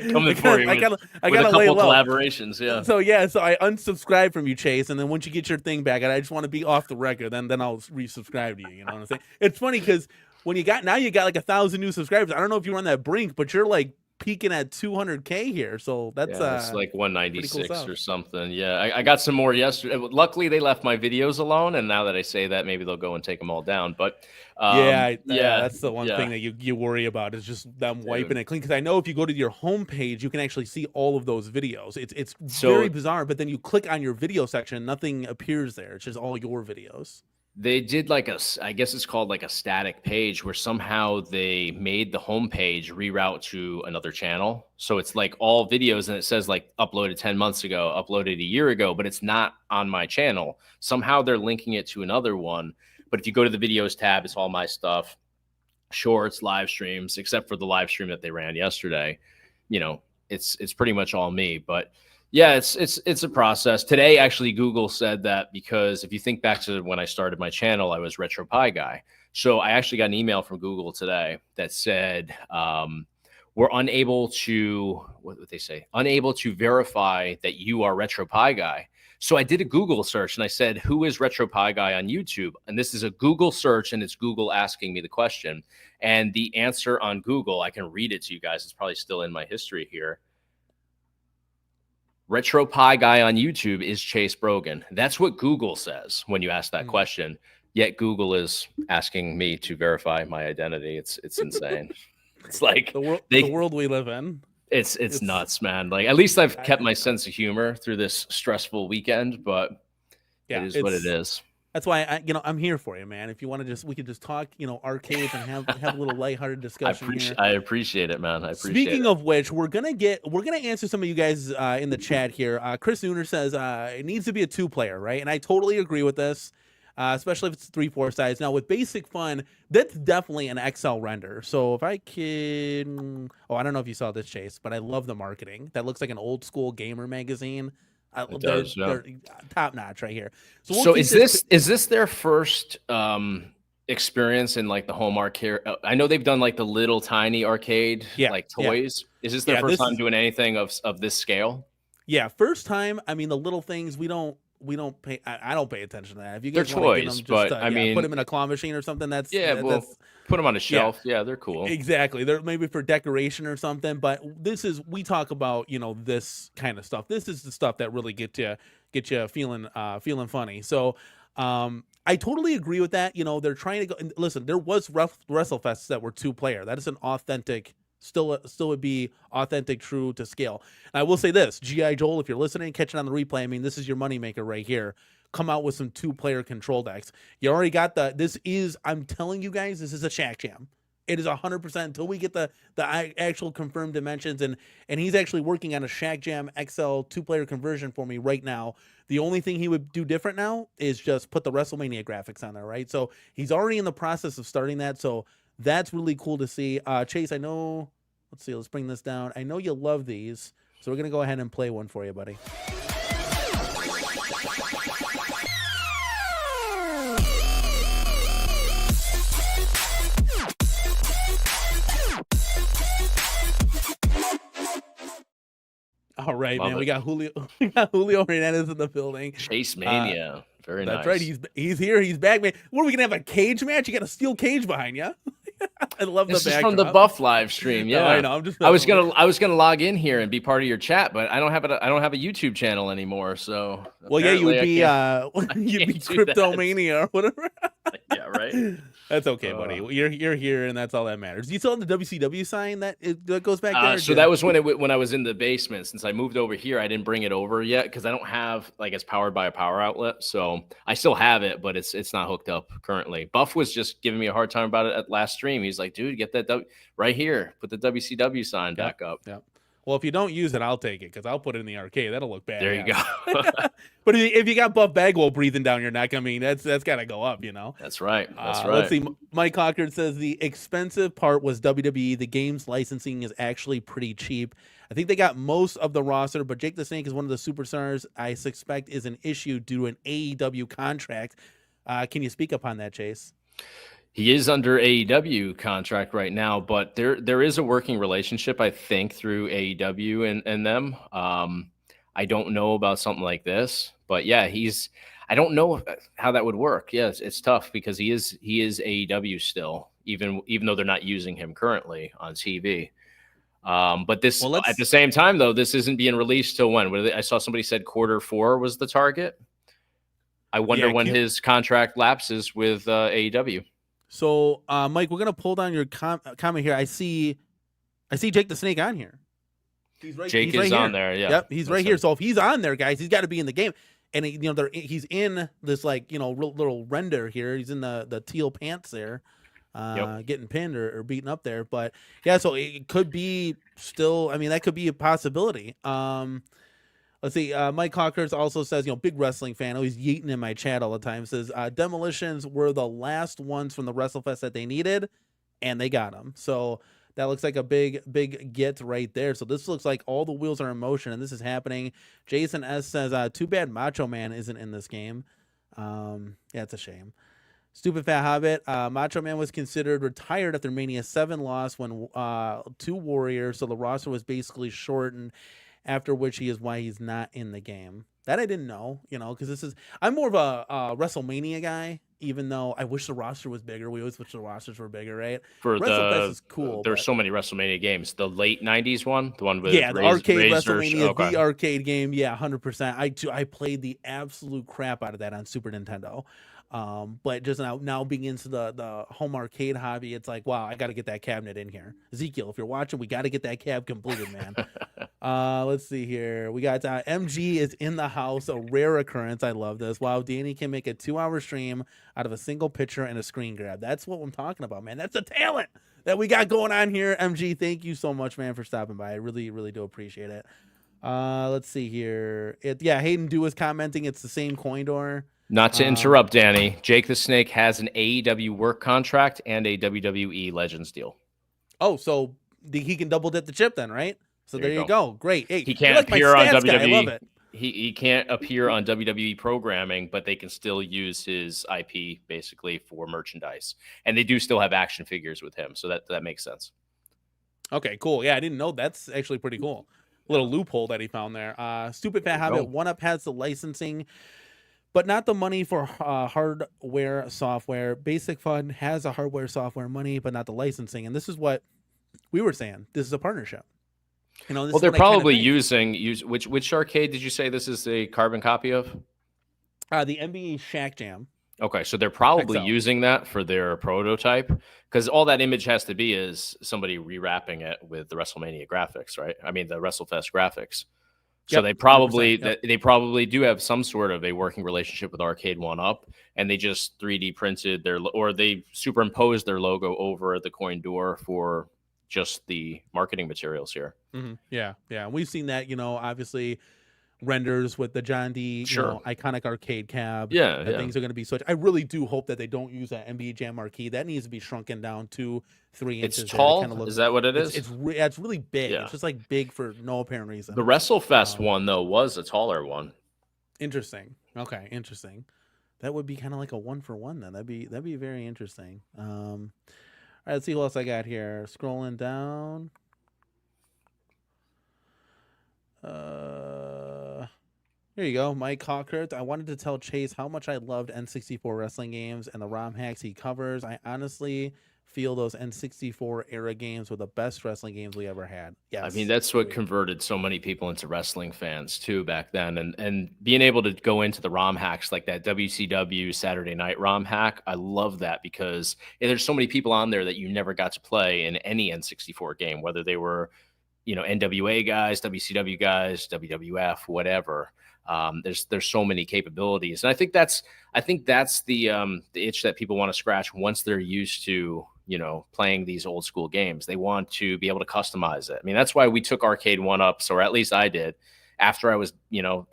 S2: coming for you. I got a couple collaborations. Yeah.
S1: So I unsubscribe from you, Chase. And then once you get your thing back, and I just want to be off the record, then I'll resubscribe to you. You know what I'm saying? It's funny because when you got like 1,000 new subscribers, I don't know if you were on that brink, but you're like peaking at 200K here. So that's
S2: Yeah, it's like
S1: pretty cool
S2: 196
S1: stuff.
S2: or something. Yeah, I got some more yesterday. Luckily, they left my videos alone, and now that I say that, maybe they'll go and take them all down. But
S1: Yeah,
S2: yeah,
S1: that's the one thing that you worry about is just them wiping
S2: dude.
S1: it clean. Because I know if you go to your homepage, you can actually see all of those videos. It's very
S2: So
S1: bizarre. But then you click on your video section, nothing appears there. It's just all your videos.
S2: they did like I guess it's called like a static page where somehow they made the homepage reroute to another channel. So it's like all videos and it says like uploaded 10 months ago, uploaded a year ago, but it's not on my channel. Somehow they're linking it to another one. But if you go to the videos tab, it's all my stuff, shorts, live streams, except for the live stream that they ran yesterday. You know, it's pretty much all me. But yeah, it's a process. Today, actually, Google said that because if you think back to when I started my channel, I was RetroPie Guy. So I actually got an email from Google today that said we're unable to, what would they say? Unable to verify that you are RetroPie Guy. So I did a Google search and I said, who is RetroPie Guy on YouTube? And this is a Google search and it's Google asking me the question. And the answer on Google, I can read it to you guys. It's probably still in my history here. RetroPie Guy on YouTube is Chase Brogan. That's what Google says when you ask that question. Yet Google is asking me to verify my identity. It's insane. It's like
S1: the world we live in.
S2: It's nuts, man. Like at least I've kept my sense of humor through this stressful weekend, but yeah, it is what it is.
S1: That's why I'm here for you, man. If you want to we could just talk, arcades and have a little lighthearted discussion here.
S2: I appreciate it, man.
S1: Speaking of which, we're gonna answer some of you guys in the chat here. Chris Nooner says it needs to be a 2-player, right? And I totally agree with this, especially if it's 3/4 size. Now with Basic Fun, that's definitely an XL render. So if I can, I don't know if you saw this, Chase, but I love the marketing. That looks like an old school gamer magazine. They're top notch right here.
S2: So is this their first experience in like the home arcade? I know they've done like the little tiny arcade, like toys. Yeah. Is this their first time doing anything of this scale?
S1: Yeah, first time. I mean, the little things we don't pay. I don't pay attention to that. If you guys
S2: want to get them,
S1: just, I mean, put them in a claw machine or something. That's
S2: put them on a shelf. Yeah, they're cool.
S1: Exactly. They're maybe for decoration or something. But we talk about this kind of stuff. This is the stuff that really get you feeling funny. So I totally agree with that. They're trying to go. And listen, there was WrestleFests that were 2-player. That is an authentic. Still would be authentic, true to scale. And I will say this, G.I. Joel, if you're listening, catching on the replay, I mean, this is your moneymaker right here. Come out with some 2-player control decks. You already got I'm telling you guys, this is a Shack Jam. It is 100% until we get the actual confirmed dimensions. And he's actually working on a Shack Jam XL 2-player conversion for me right now. The only thing he would do different now is just put the WrestleMania graphics on there, right? So he's already in the process of starting that. So that's really cool to see. Chase, I know, let's see, let's bring this down. I know you love these, so we're going to go ahead and play one for you, buddy. All right, man. We got Julio Hernandez in the building.
S2: Chase Mania. Very nice.
S1: That's right. He's here. He's back, man. What are we going to have, a cage match? You got a steel cage behind you. I love
S2: this
S1: the backdrop.
S2: Is from the Buff live stream. Yeah,
S1: no, I know.
S2: I was gonna log in here and be part of your chat, but I don't have a YouTube channel anymore. So
S1: yeah, you would be you'd be Cryptomania or whatever.
S2: Yeah, right.
S1: That's okay, buddy. You're here, and that's all that matters. Do you still have the WCW sign that goes back there?
S2: So that was when I was in the basement. Since I moved over here, I didn't bring it over yet because I don't have it's powered by a power outlet. So I still have it, but it's not hooked up currently. Buff was just giving me a hard time about it at last stream. He's like, dude, get that right here. Put the WCW sign back up.
S1: Yeah. Well, if you don't use it, I'll take it because I'll put it in the arcade. That'll look bad.
S2: There you go.
S1: But if you got Buff Bagwell breathing down your neck, I mean, that's got to go up,
S2: That's right. That's right.
S1: Let's see. Mike Cochran says the expensive part was WWE. The game's licensing is actually pretty cheap. I think they got most of the roster, but Jake the Snake is one of the superstars I suspect is an issue due to an AEW contract. Can you speak upon that, Chase?
S2: He is under AEW contract right now, but there is a working relationship, I think, through AEW and them. I don't know about something like this, but yeah, I don't know how that would work. Yeah, it's tough because he is AEW still, even though they're not using him currently on TV. But this,
S1: Well,
S2: at the
S1: let's.
S2: same time, though, this isn't being released till when? I saw somebody said Q4 was the target. I wonder
S1: Yeah,
S2: when his contract lapses with AEW.
S1: So, Mike, we're gonna pull down your comment here. I see Jake the Snake on here. He's right.
S2: Jake
S1: He's right
S2: is
S1: here.
S2: on there. Yeah.
S1: Yep, he's right here. So if he's on there, guys, he's got to be in the game. And he's in this like little render here. He's in the teal pants there, getting pinned or beaten up there. But yeah, so it could be still. I mean, that could be a possibility. Let's see. Mike Hawkers also says, big wrestling fan. Oh, he's yeeting in my chat all the time. Says Demolitions were the last ones from the WrestleFest that they needed, and they got them. So that looks like a big get right there. So this looks like all the wheels are in motion, and this is happening. Jason S says, too bad Macho Man isn't in this game. Yeah, it's a shame. Stupid Fat Hobbit. Macho Man was considered retired after Mania 7 loss when 2 Warriors, so the roster was basically shortened, after which he is why he's not in the game. That I didn't know, because I'm more of a WrestleMania guy, even though I wish the roster was bigger. We always wish the rosters were bigger, right?
S2: For
S1: WrestleFest is cool.
S2: There's so many WrestleMania games. The late 90s one, the one with
S1: the arcade
S2: Razors.
S1: WrestleMania,
S2: Okay.
S1: the arcade game. Yeah, 100%. I played the absolute crap out of that on Super Nintendo. But just now being into the home arcade hobby, it's like, wow, I got to get that cabinet in here. Ezekiel, if you're watching, we got to get that cab completed, man. Let's see here. We got MG is in the house, a rare occurrence. I love this. Wow, Danny can make a 2-hour stream out of a single picture and a screen grab. That's what I'm talking about, man. That's a talent that we got going on here. MG, thank you so much, man, for stopping by. I really, really do appreciate it. Let's see here. Hayden Dew is commenting. It's the same coin door.
S2: Not to interrupt, Danny. Jake the Snake has an AEW work contract and a WWE Legends deal.
S1: Oh, so he can double dip the chip then, right? So there you go. Great. Hey,
S2: he can't appear on WWE.
S1: Guy. I love it.
S2: He can't appear on WWE programming, but they can still use his IP basically for merchandise, and they do still have action figures with him. So that makes sense.
S1: Okay, cool. Yeah, I didn't know. That's actually pretty cool. Little loophole that he found there. Stupid Fat Habit. One Up has the licensing, but not the money for hardware, software. Basic Fun has a hardware, software money, but not the licensing. And this is what we were saying. This is a partnership.
S2: Well, they're probably using which arcade did you say this is a carbon copy of?
S1: The NBA Shack Jam.
S2: Okay, so they're probably using that for their prototype, because all that image has to be is somebody rewrapping it with the WrestleMania graphics, right? I mean, the WrestleFest graphics. So they probably they probably do have some sort of a working relationship with Arcade 1-Up, and they just 3D printed or they superimposed their logo over the coin door for just the marketing materials here.
S1: Mm-hmm. Yeah. We've seen that, obviously renders with the John D, iconic arcade cab.
S2: Yeah.
S1: Things are going to be switched. I really do hope that they don't use that NBA Jam marquee. That needs to be shrunken down 2-3 inches.
S2: It's tall. Is that what it is?
S1: It's really big. Yeah. It's just like big for no apparent reason.
S2: The WrestleFest one though was a taller one.
S1: Interesting. Okay, interesting. That would be kind of like a 1-for-1 then. That'd be very interesting. All right, let's see what else I got here. Scrolling down. Here you go, Mike Hawkert. I wanted to tell Chase how much I loved N64 wrestling games and the ROM hacks he covers. I honestly feel those N64 era games were the best wrestling games we ever had. Yes.
S2: I mean, that's what converted so many people into wrestling fans too back then. And being able to go into the ROM hacks like that WCW Saturday Night ROM hack, I love that because there's so many people on there that you never got to play in any N64 game, whether they were, NWA guys, WCW guys, WWF, whatever. There's so many capabilities, and I think that's the itch that people want to scratch once they're used to playing these old school games. They want to be able to customize it. I mean, that's why we took Arcade 1-Ups, or at least I did. After I was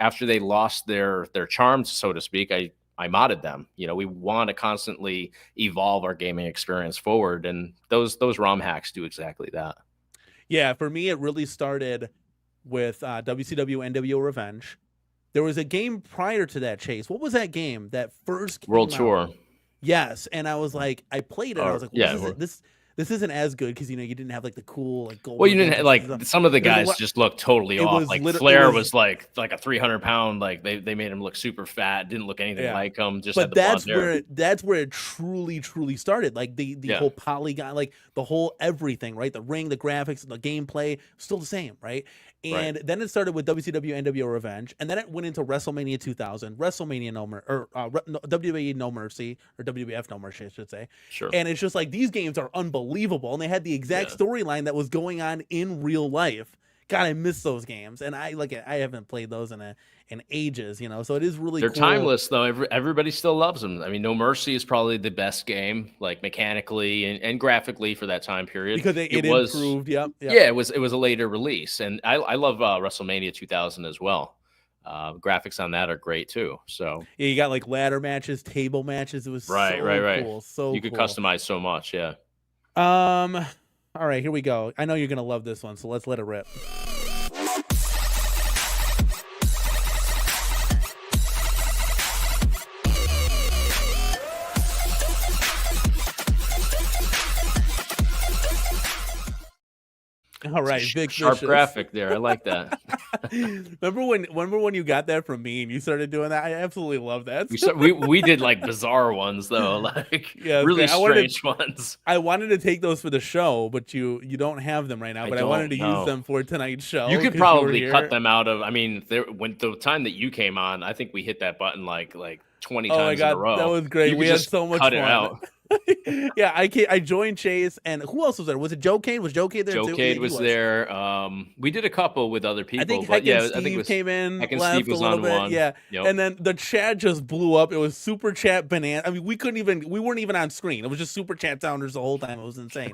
S2: after they lost their charms, so to speak, I modded them. We want to constantly evolve our gaming experience forward, and those ROM hacks do exactly that.
S1: Yeah, for me, it really started with WCW NWO Revenge. There was a game prior to that, Chase. What was that game that first came
S2: World
S1: out?
S2: Tour?
S1: Yes, and I was like, I played it. I was like, what is it? This isn't as good because you didn't have like the cool like gold.
S2: Well, you didn't like some of the
S1: There's a
S2: guys
S1: lot.
S2: just looked totally
S1: It
S2: off.
S1: was
S2: Like
S1: literally
S2: Flair was like a 300-pound. Like they made him look super fat. Didn't look anything
S1: Yeah.
S2: like him. Just had
S1: But
S2: the blonde hair.
S1: that's where it truly started. Like the
S2: Yeah.
S1: whole polygon, like the whole everything, right? The ring, the graphics, the gameplay, still the same, right?
S2: Right.
S1: And then it started with WCW NWO Revenge, and then it went into WrestleMania 2000, WrestleMania WWE No Mercy, or WWF No Mercy, I should say.
S2: Sure.
S1: And it's just like these games are unbelievable, and they had the exact storyline that was going on in real life. God, I miss those games, and I haven't played those in ages, so it is really
S2: They're
S1: cool.
S2: timeless though. Everybody still loves them. I mean, No Mercy is probably the best game, like mechanically and graphically for that time period.
S1: Because it
S2: was
S1: improved. Yep.
S2: Yeah, it was a later release, and I love WrestleMania 2000 as well. Graphics on that are great too. So
S1: yeah, you got like ladder matches, table matches. It was
S2: right.
S1: cool. So
S2: you could
S1: cool.
S2: customize so much. Yeah.
S1: All right, here we go. I know you're gonna love this one, so let's let it rip. All right, Vic
S2: sharp
S1: Vicious.
S2: graphic there. I like that.
S1: remember when you got that from me and you started doing that? I absolutely love that.
S2: We did like bizarre ones though, like really strange ones.
S1: I wanted to take those for the show, but you don't have them right now. But I wanted to use them for tonight's show.
S2: You could probably cut them out of. I mean, when the time that you came on, I think we hit that button like 20 times in a row.
S1: That was great. We had so much fun.
S2: It out.
S1: Yeah, I joined Chase, and who else was there? Was it Joe Cade? Was Joe Cade there too?
S2: Joe Cade was there. We did a couple with other people.
S1: I think
S2: but
S1: Heck and Steve came in,
S2: Heck and
S1: left
S2: Steve was
S1: a little
S2: on
S1: bit.
S2: one.
S1: Yeah,
S2: Yep.
S1: And then the chat just blew up. It was super chat banana. I mean, we weren't even on screen. It was just super chat sounders the whole time. It was insane.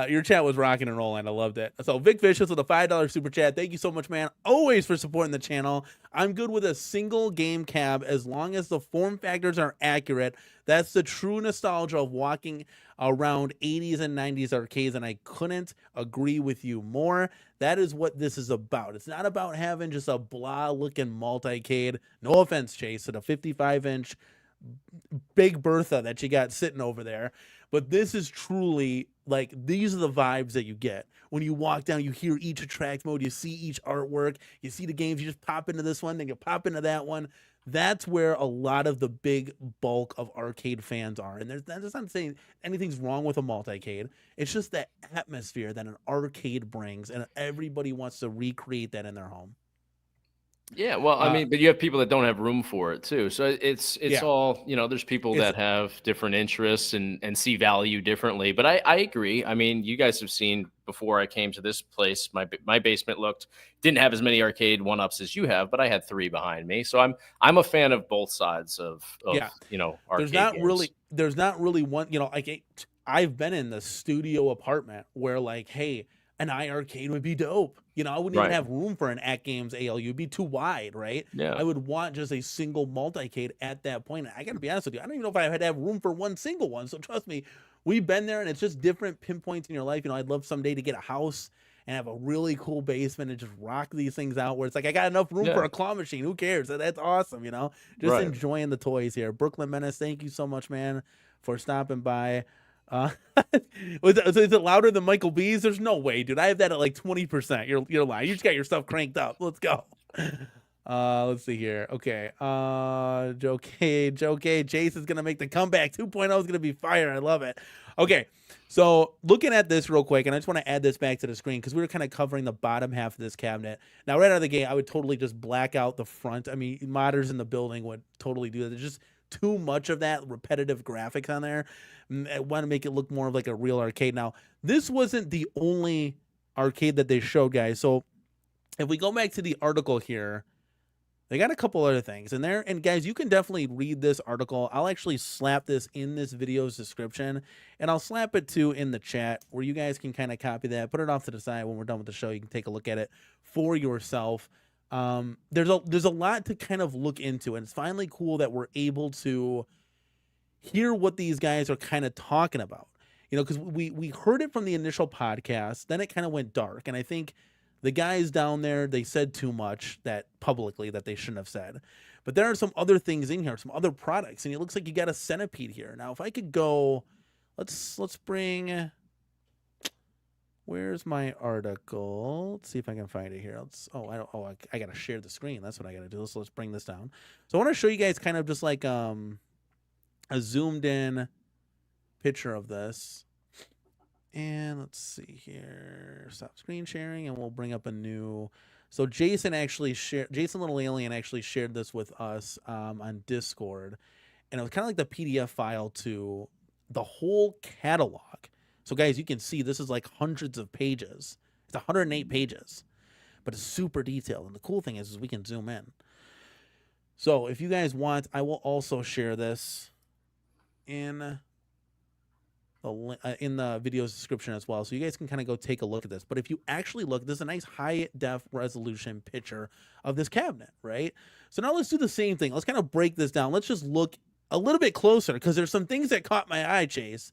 S1: Your chat was rocking and rolling. I loved it. So Vic Vicious with a $5 super chat. Thank you so much, man. Always for supporting the channel. I'm good with a single game cab as long as the form factors are accurate. That's the true nostalgia of walking around 80s and 90s arcades, and I couldn't agree with you more. That is what this is about. It's not about having just a blah-looking multi-cade. No offense, Chase, at a 55-inch Big Bertha that you got sitting over there. But this is truly, like, these are the vibes that you get. When you walk down, you hear each attract mode, you see each artwork, you see the games, you just pop into this one, then you pop into that one. That's where a lot of the big bulk of arcade fans are. And that's not saying anything's wrong with a multi-cade. It's just that atmosphere that an arcade brings, and everybody wants to recreate that in their home.
S2: Yeah, well, I mean, but you have people that don't have room for it too. So it's all, there's people that have different interests and see value differently. But I agree. I mean, you guys have seen before I came to this place, my basement didn't have as many arcade one-ups as you have, but I had 3 behind me. So I'm a fan of both sides of arcade
S1: There's not really one, like I've been in the studio apartment where like, hey, an iArcade would be dope. I wouldn't even have room for an At Games ALU. It'd be too wide, right?
S2: Yeah.
S1: I would want just a single multi-cade at that point. I got to be honest with you. I don't even know if I had to have room for one single one. So trust me, we've been there, and it's just different pinpoints in your life. I'd love someday to get a house and have a really cool basement and just rock these things out where it's like, I got enough room for a claw machine. Who cares? That's awesome, Just enjoying the toys here. Brooklyn Menace, thank you so much, man, for stopping by. Is it louder than Michael B's? There's no way, dude. I have that at like 20%. You're lying. You just got your stuff cranked up. Let's go. Let's see here. Okay. Joe Cade. Jace is gonna make the comeback. 2.0 is gonna be fire. I love it. Okay. So looking at this real quick, and I just want to add this back to the screen because we were kind of covering the bottom half of this cabinet. Now, right out of the gate, I would totally just black out the front. I mean, modders in the building would totally do that. There's just too much of that repetitive graphics on there. I want to make it look more of like a real arcade. Now, this wasn't the only arcade that they showed, guys. So if we go back to the article here, they got a couple other things in there. And guys, you can definitely read this article. I'll actually slap this in this video's description, and I'll slap it too in the chat where you guys can kind of copy that, put it off to the side when we're done with the show. You can take a look at it for yourself. There's a lot to kind of look into, and it's finally cool that we're able to hear what these guys are kind of talking about, because we heard it from the initial podcast, then it kind of went dark, and I think the guys down there, they said too much that publicly that they shouldn't have said. But there are some other things in here, some other products, and it looks like you got a Centipede here. Now, if I could go, let's bring Where's my article? Let's see if I can find it here. I gotta share the screen. That's what I gotta do. So let's bring this down. So I want to show you guys kind of just like a zoomed in picture of this. And let's see here. Stop screen sharing, and we'll bring up a new. So Jason Little Alien actually shared this with us on Discord, and it was kind of like the PDF file to the whole catalog. So guys, you can see this is like hundreds of pages. It's 108 pages, but it's super detailed. And the cool thing is we can zoom in. So if you guys want, I will also share this in the video's description as well, so you guys can kind of go take a look at this. But if you actually look, this is a nice high def resolution picture of this cabinet, right? So now let's do the same thing. Let's kind of break this down. Let's just look a little bit closer, because there's some things that caught my eye, Chase.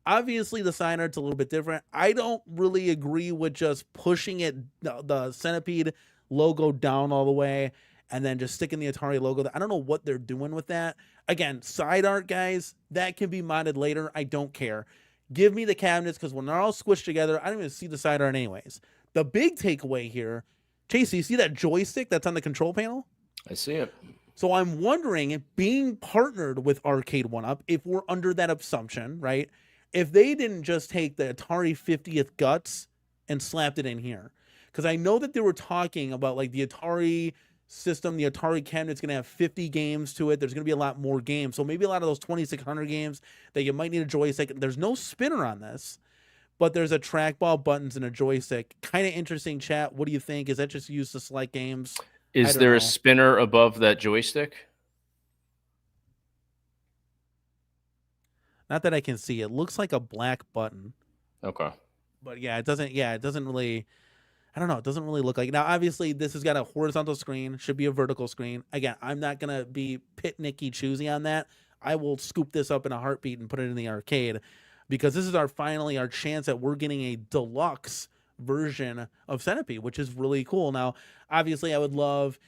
S1: Obviously the sign art's a little bit different. I don't really agree with just pushing it, the Centipede logo down all the way and then just sticking the Atari logo. I don't know what they're doing with that. Again, side art, guys, that can be modded later. I don't care. Give me the cabinets, because when they're all squished together, I don't even see the side art anyways. The big takeaway here, Chase, you see that joystick that's on the control panel?
S2: I see it.
S1: So I'm wondering, being partnered with Arcade 1-Up, if we're under that assumption, right? If they didn't just take the Atari 50th guts and slapped it in here. Because I know that they were talking about like the Atari system, the Atari cabinet's going to have 50 games to it. There's going to be a lot more games. So maybe a lot of those 2600 games that you might need a joystick. There's no spinner on this, but there's a trackball, buttons, and a joystick. Kind of interesting, chat. What do you think? Is that just used to select games?
S2: Is there a spinner above that joystick?
S1: Not that I can see. It looks like a black button.
S2: Okay.
S1: But yeah, it doesn't really, I don't know. It doesn't really look like. Now, obviously, this has got a horizontal screen. Should be a vertical screen. Again, I'm not going to be pick-nicky choosy on that. I will scoop this up in a heartbeat and put it in the arcade, because this is finally our chance that we're getting a deluxe version of Centipede, which is really cool. Now, obviously, I would love,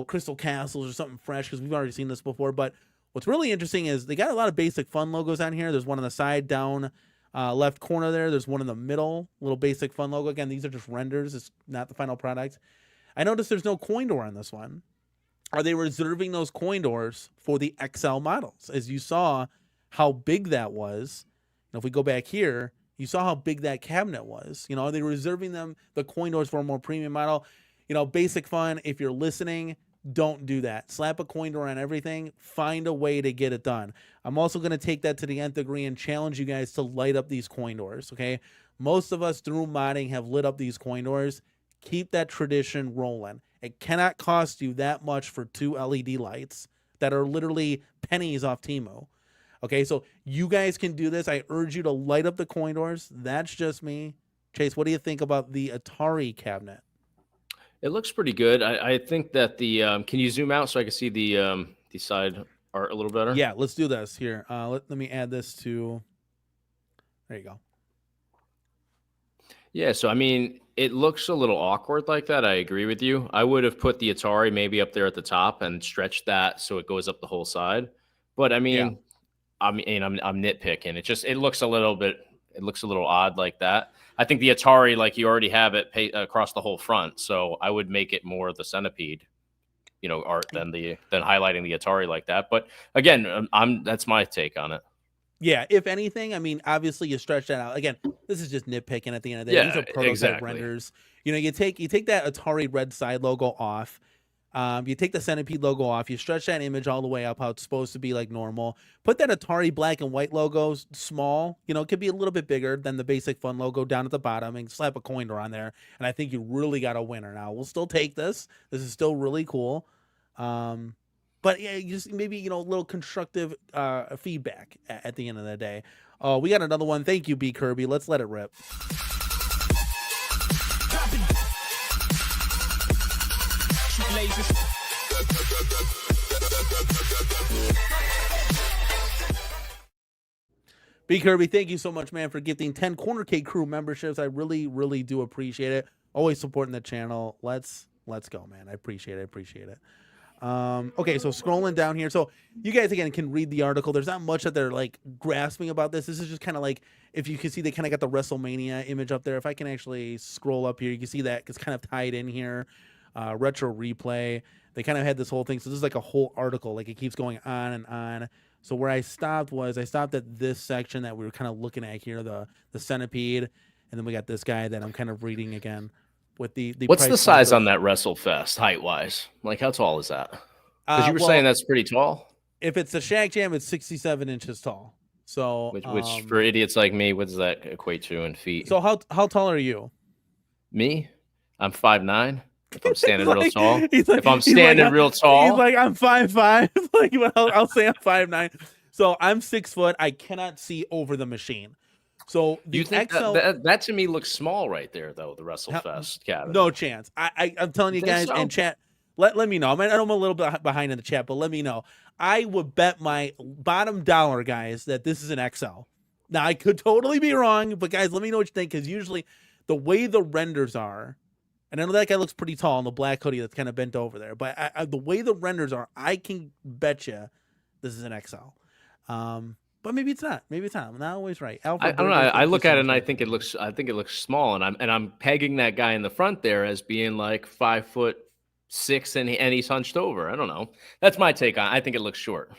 S1: Crystal Castles or something fresh, because we've already seen this before. But what's really interesting is they got a lot of basic fun logos on here. There's one on the side down left corner there. There's one in the middle, little basic fun logo. Again, these are just renders. It's not the final product. I noticed there's no coin door on this one. Are they reserving those coin doors for the XL models? As you saw how big that was. If we go back here, you saw how big that cabinet was. Are they reserving the coin doors for a more premium model? Basic fun. If you're listening, don't do that. Slap a coin door on everything. Find a way to get it done. I'm also going to take that to the nth degree and challenge you guys to light up these coin doors, okay? Most of us through modding have lit up these coin doors. Keep that tradition rolling. It cannot cost you that much for 2 LED lights that are literally pennies off Temu. Okay, so you guys can do this. I urge you to light up the coin doors. That's just me. Chase, what do you think about the Atari cabinet?
S2: It looks pretty good. I think that the can you zoom out so I can see the side art a little better?
S1: Yeah, let's do this here. Let me add this to. There you go.
S2: Yeah, so I mean, it looks a little awkward like that. I agree with you. I would have put the Atari maybe up there at the top and stretched that so it goes up the whole side. But I mean,
S1: yeah.
S2: I'm nitpicking. It looks a little odd like that. I think the Atari, like you already have it across the whole front, so I would make it more the Centipede, art than highlighting the Atari like that. But again, that's my take on it.
S1: Yeah, if anything, I mean, obviously you stretch that out. Again, this is just nitpicking at the end of the day.
S2: Yeah,
S1: these are prototype
S2: exactly.
S1: renders. You take that Atari red side logo off. You take the Centipede logo off. You stretch that image all the way up how it's supposed to be like normal. Put that Atari black and white logo small. It could be a little bit bigger than the basic fun logo down at the bottom, and slap a coin door on there. And I think you really got a winner. Now, we'll still take this. This is still really cool. But yeah, just maybe, a little constructive feedback at the end of the day. Oh, we got another one. Thank you, B. Kirby. Let's let it rip. B. Kirby, thank you so much, man, for gifting 10 CornerCade crew memberships. I really, really do appreciate it. Always supporting the channel. Let's go, man. I appreciate it. Okay, so scrolling down here. So you guys again can read the article. There's not much that they're like grasping about this. This is just kind of like, if you can see, they kind of got the WrestleMania image up there. If I can actually scroll up here, you can see that it's kind of tied in here. Retro replay. They kind of had this whole thing. So this is like a whole article. Like it keeps going on and on. So where I stopped at this section that we were kind of looking at here, the Centipede, and then we got this guy that I'm kind of reading again with the
S2: What's the
S1: price
S2: size
S1: of,
S2: on that WrestleFest height wise? Like how tall is that? Because you were saying that's pretty tall.
S1: If it's a Shaq Jam, it's 67 inches tall. So
S2: which for idiots like me, what does that equate to in feet?
S1: So how tall are you?
S2: Me? I'm 5'9". If I'm standing real tall. If I'm standing real tall.
S1: He's like, I'm 5'5". Like, I'll say I'm 5'9". So I'm 6 foot. I cannot see over the machine. So
S2: you think
S1: XL,
S2: that to me looks small right there, though, the WrestleFest cabinet.
S1: No chance. I'm telling you guys, and chat, let me know. I know I'm a little bit behind in the chat, but let me know. I would bet my bottom dollar, guys, that this is an XL. Now, I could totally be wrong, but guys, let me know what you think, because usually the way the renders are, and I know that guy looks pretty tall in the black hoodie that's kind of bent over there, but the way the renders are, I can bet you this is an XL. But maybe it's not. Maybe it's not. I'm not always right.
S2: I don't know. I look at it and I think it looks small, and I'm pegging that guy in the front there as being like 5'6", and he's hunched over. I don't know. That's my take on it. I think it looks short.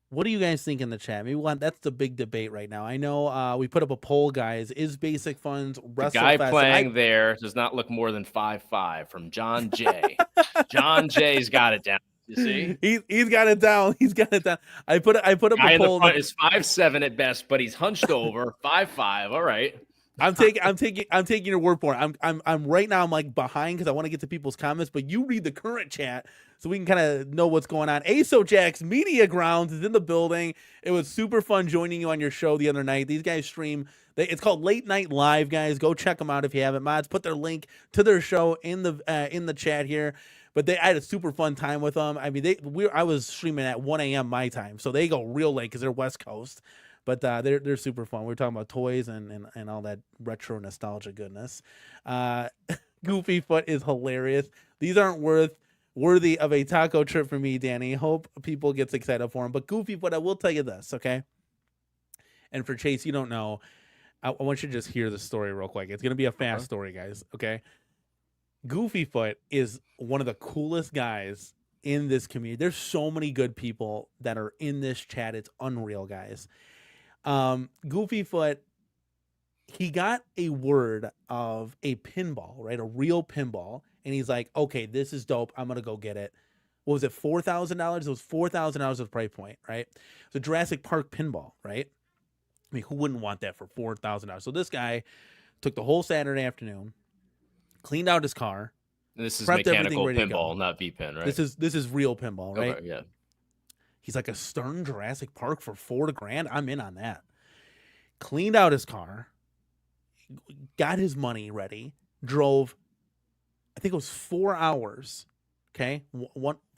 S1: What do you guys think in the chat? That's the big debate right now. I know we put up a poll, guys. Is Basic Funds WrestleFest?
S2: The guy playing there does not look more than 5'5" from John J. John J's got it down. You see?
S1: He's got it down. He's got it down. I put up
S2: guy
S1: a poll.
S2: In the front is 5'7" at best, but he's hunched over 5'5". All right.
S1: I'm taking your word for it. I'm right now. I'm like behind because I want to get to people's comments. But you read the current chat so we can kind of know what's going on. ASO Jack's Media Grounds is in the building. It was super fun joining you on your show the other night. These guys stream. It's called Late Night Live, guys. Go check them out if you haven't. Mods, put their link to their show in the chat here. But I had a super fun time with them. I mean, I was streaming at 1 a.m. my time, so they go real late because they're West Coast. But they're super fun. We're talking about toys and all that retro nostalgia goodness. Goofy Foot is hilarious. These aren't worthy of a taco trip for me, Danny. Hope people gets excited for him. But Goofy Foot, I will tell you this, okay? And for Chase, you don't know. I want you to just hear the story real quick. It's going to be a fast story, guys, okay? Goofy Foot is one of the coolest guys in this community. There's so many good people that are in this chat. It's unreal, guys. Goofy Foot, he got a word of a pinball, right? A real pinball. And he's like, okay, this is dope. I'm going to go get it. What was it? $4,000? It was $4,000 was the price point, right? So Jurassic Park pinball, right? I mean, who wouldn't want that for $4,000? So this guy took the whole Saturday afternoon, cleaned out his car.
S2: This is mechanical pinball, not V-pin, right?
S1: This is real pinball, right?
S2: Okay, yeah.
S1: He's like, a Stern Jurassic Park for $4,000. I'm in on that. Cleaned out his car, got his money ready, drove, I think it was 4 hours. Okay.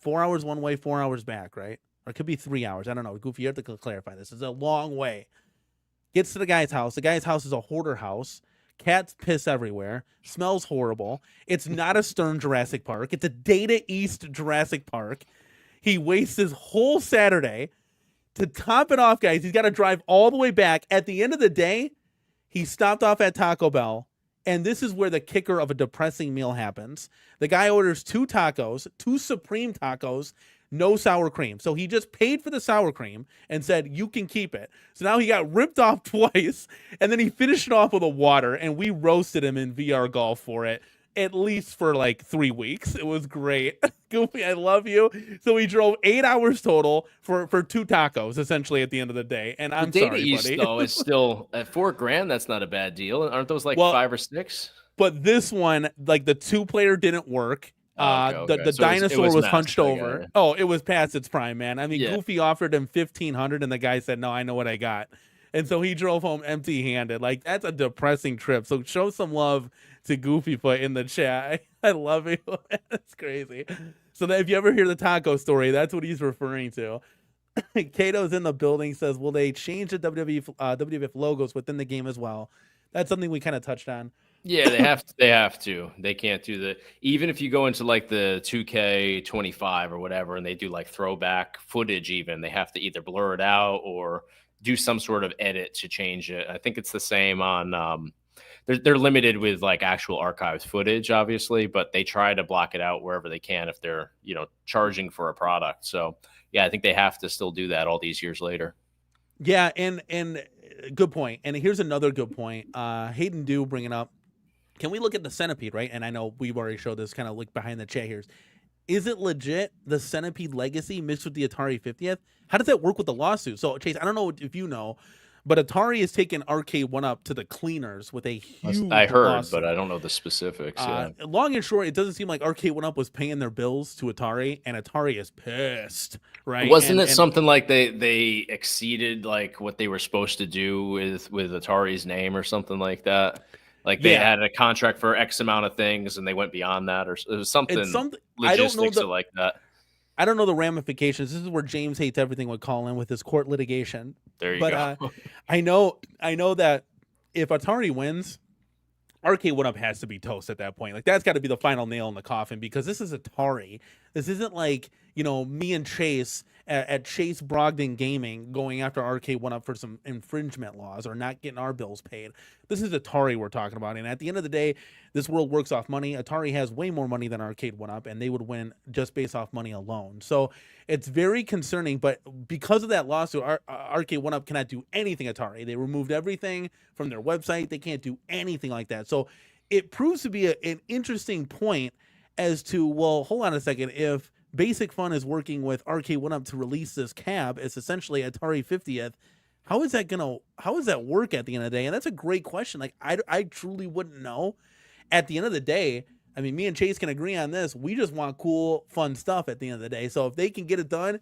S1: 4 hours one way, 4 hours back, right? Or it could be 3 hours. I don't know. Goofy, you have to clarify this. It's a long way. Gets to the guy's house. The guy's house is a hoarder house. Cats piss everywhere. Smells horrible. It's not a Stern Jurassic Park. It's a Data East Jurassic Park. He wastes his whole Saturday. To top it off, guys, he's got to drive all the way back. At the end of the day, he stopped off at Taco Bell. And this is where the kicker of a depressing meal happens. The guy orders 2 tacos, 2 Supreme tacos, no sour cream. So he just paid for the sour cream and said, you can keep it. So now he got ripped off twice, and then he finished it off with a water, and we roasted him in VR Golf for it, at least for like 3 weeks. It was great. Goofy, I love you. So we drove 8 hours total for 2 tacos, essentially, at the end of the day. And I'm sorry, buddy.
S2: Data East, though, is still at $4,000. That's not a bad deal. Aren't those like 5 or 6?
S1: But this one, like the 2-player didn't work.
S2: Okay.
S1: The dinosaur was hunched over.
S2: Yeah.
S1: Oh, it was past its prime, man. I mean,
S2: Yeah.
S1: Goofy offered him $1,500, and the guy said, "No, I know what I got," and so he drove home empty-handed. Like, that's a depressing trip. So show some love to Goofy Foot in the chat. I love you. That's crazy. So that if you ever hear the taco story, that's what he's referring to. Kato's in the building. Says, "Will they change the WWF logos within the game as well?" That's something we kind of touched on.
S2: Yeah, they have to. They have to. They can't do the even if you go into like the 2K25 or whatever, and they do like throwback footage. Even they have to either blur it out or do some sort of edit to change it. I think it's the same on. They're limited with like actual archived footage, obviously, but they try to block it out wherever they can if they're charging for a product. So yeah, I think they have to still do that all these years later.
S1: Yeah, and good point. And here's another good point. Hayden Dew bringing up. Can we look at the Centipede, right? And I know we've already showed this kind of look behind the chat here. Is it legit the Centipede Legacy mixed with the Atari 50th? How does that work with the lawsuit? So, Chase, I don't know if you know, but Atari has taken Arcade 1-Up to the cleaners with a
S2: I
S1: huge
S2: heard,
S1: lawsuit.
S2: but I don't know the specifics. Yeah.
S1: Long and short, it doesn't seem like Arcade 1-Up was paying their bills to Atari, and Atari is pissed, right?
S2: Wasn't it something like they exceeded like what they were supposed to do with Atari's name or something like that? Like they had a contract for X amount of things and they went beyond that, or it was something logistics like that.
S1: I don't know the ramifications. This is where James Hates Everything would call in with his court litigation.
S2: There you go.
S1: I know that if Atari wins, Arcade 1-Up has to be toast at that point. Like that's got to be the final nail in the coffin because this is Atari. This isn't like, me and Chase at Chase Brogdon Gaming going after Arcade 1-Up for some infringement laws or not getting our bills paid. This is Atari we're talking about. And at the end of the day, this world works off money. Atari has way more money than Arcade 1-Up, and they would win just based off money alone. So it's very concerning. But because of that lawsuit, Arcade 1-Up cannot do anything Atari. They removed everything from their website. They can't do anything like that. So it proves to be an interesting point as to, well, hold on a second. If Basic Fun is working with Arcade 1-Up to release this cab, it's essentially Atari 50th. How does that work at the end of the day? And that's a great question. Like I truly wouldn't know. At the end of the day, I mean, me and Chase can agree on this. We just want cool, fun stuff at the end of the day. So if they can get it done,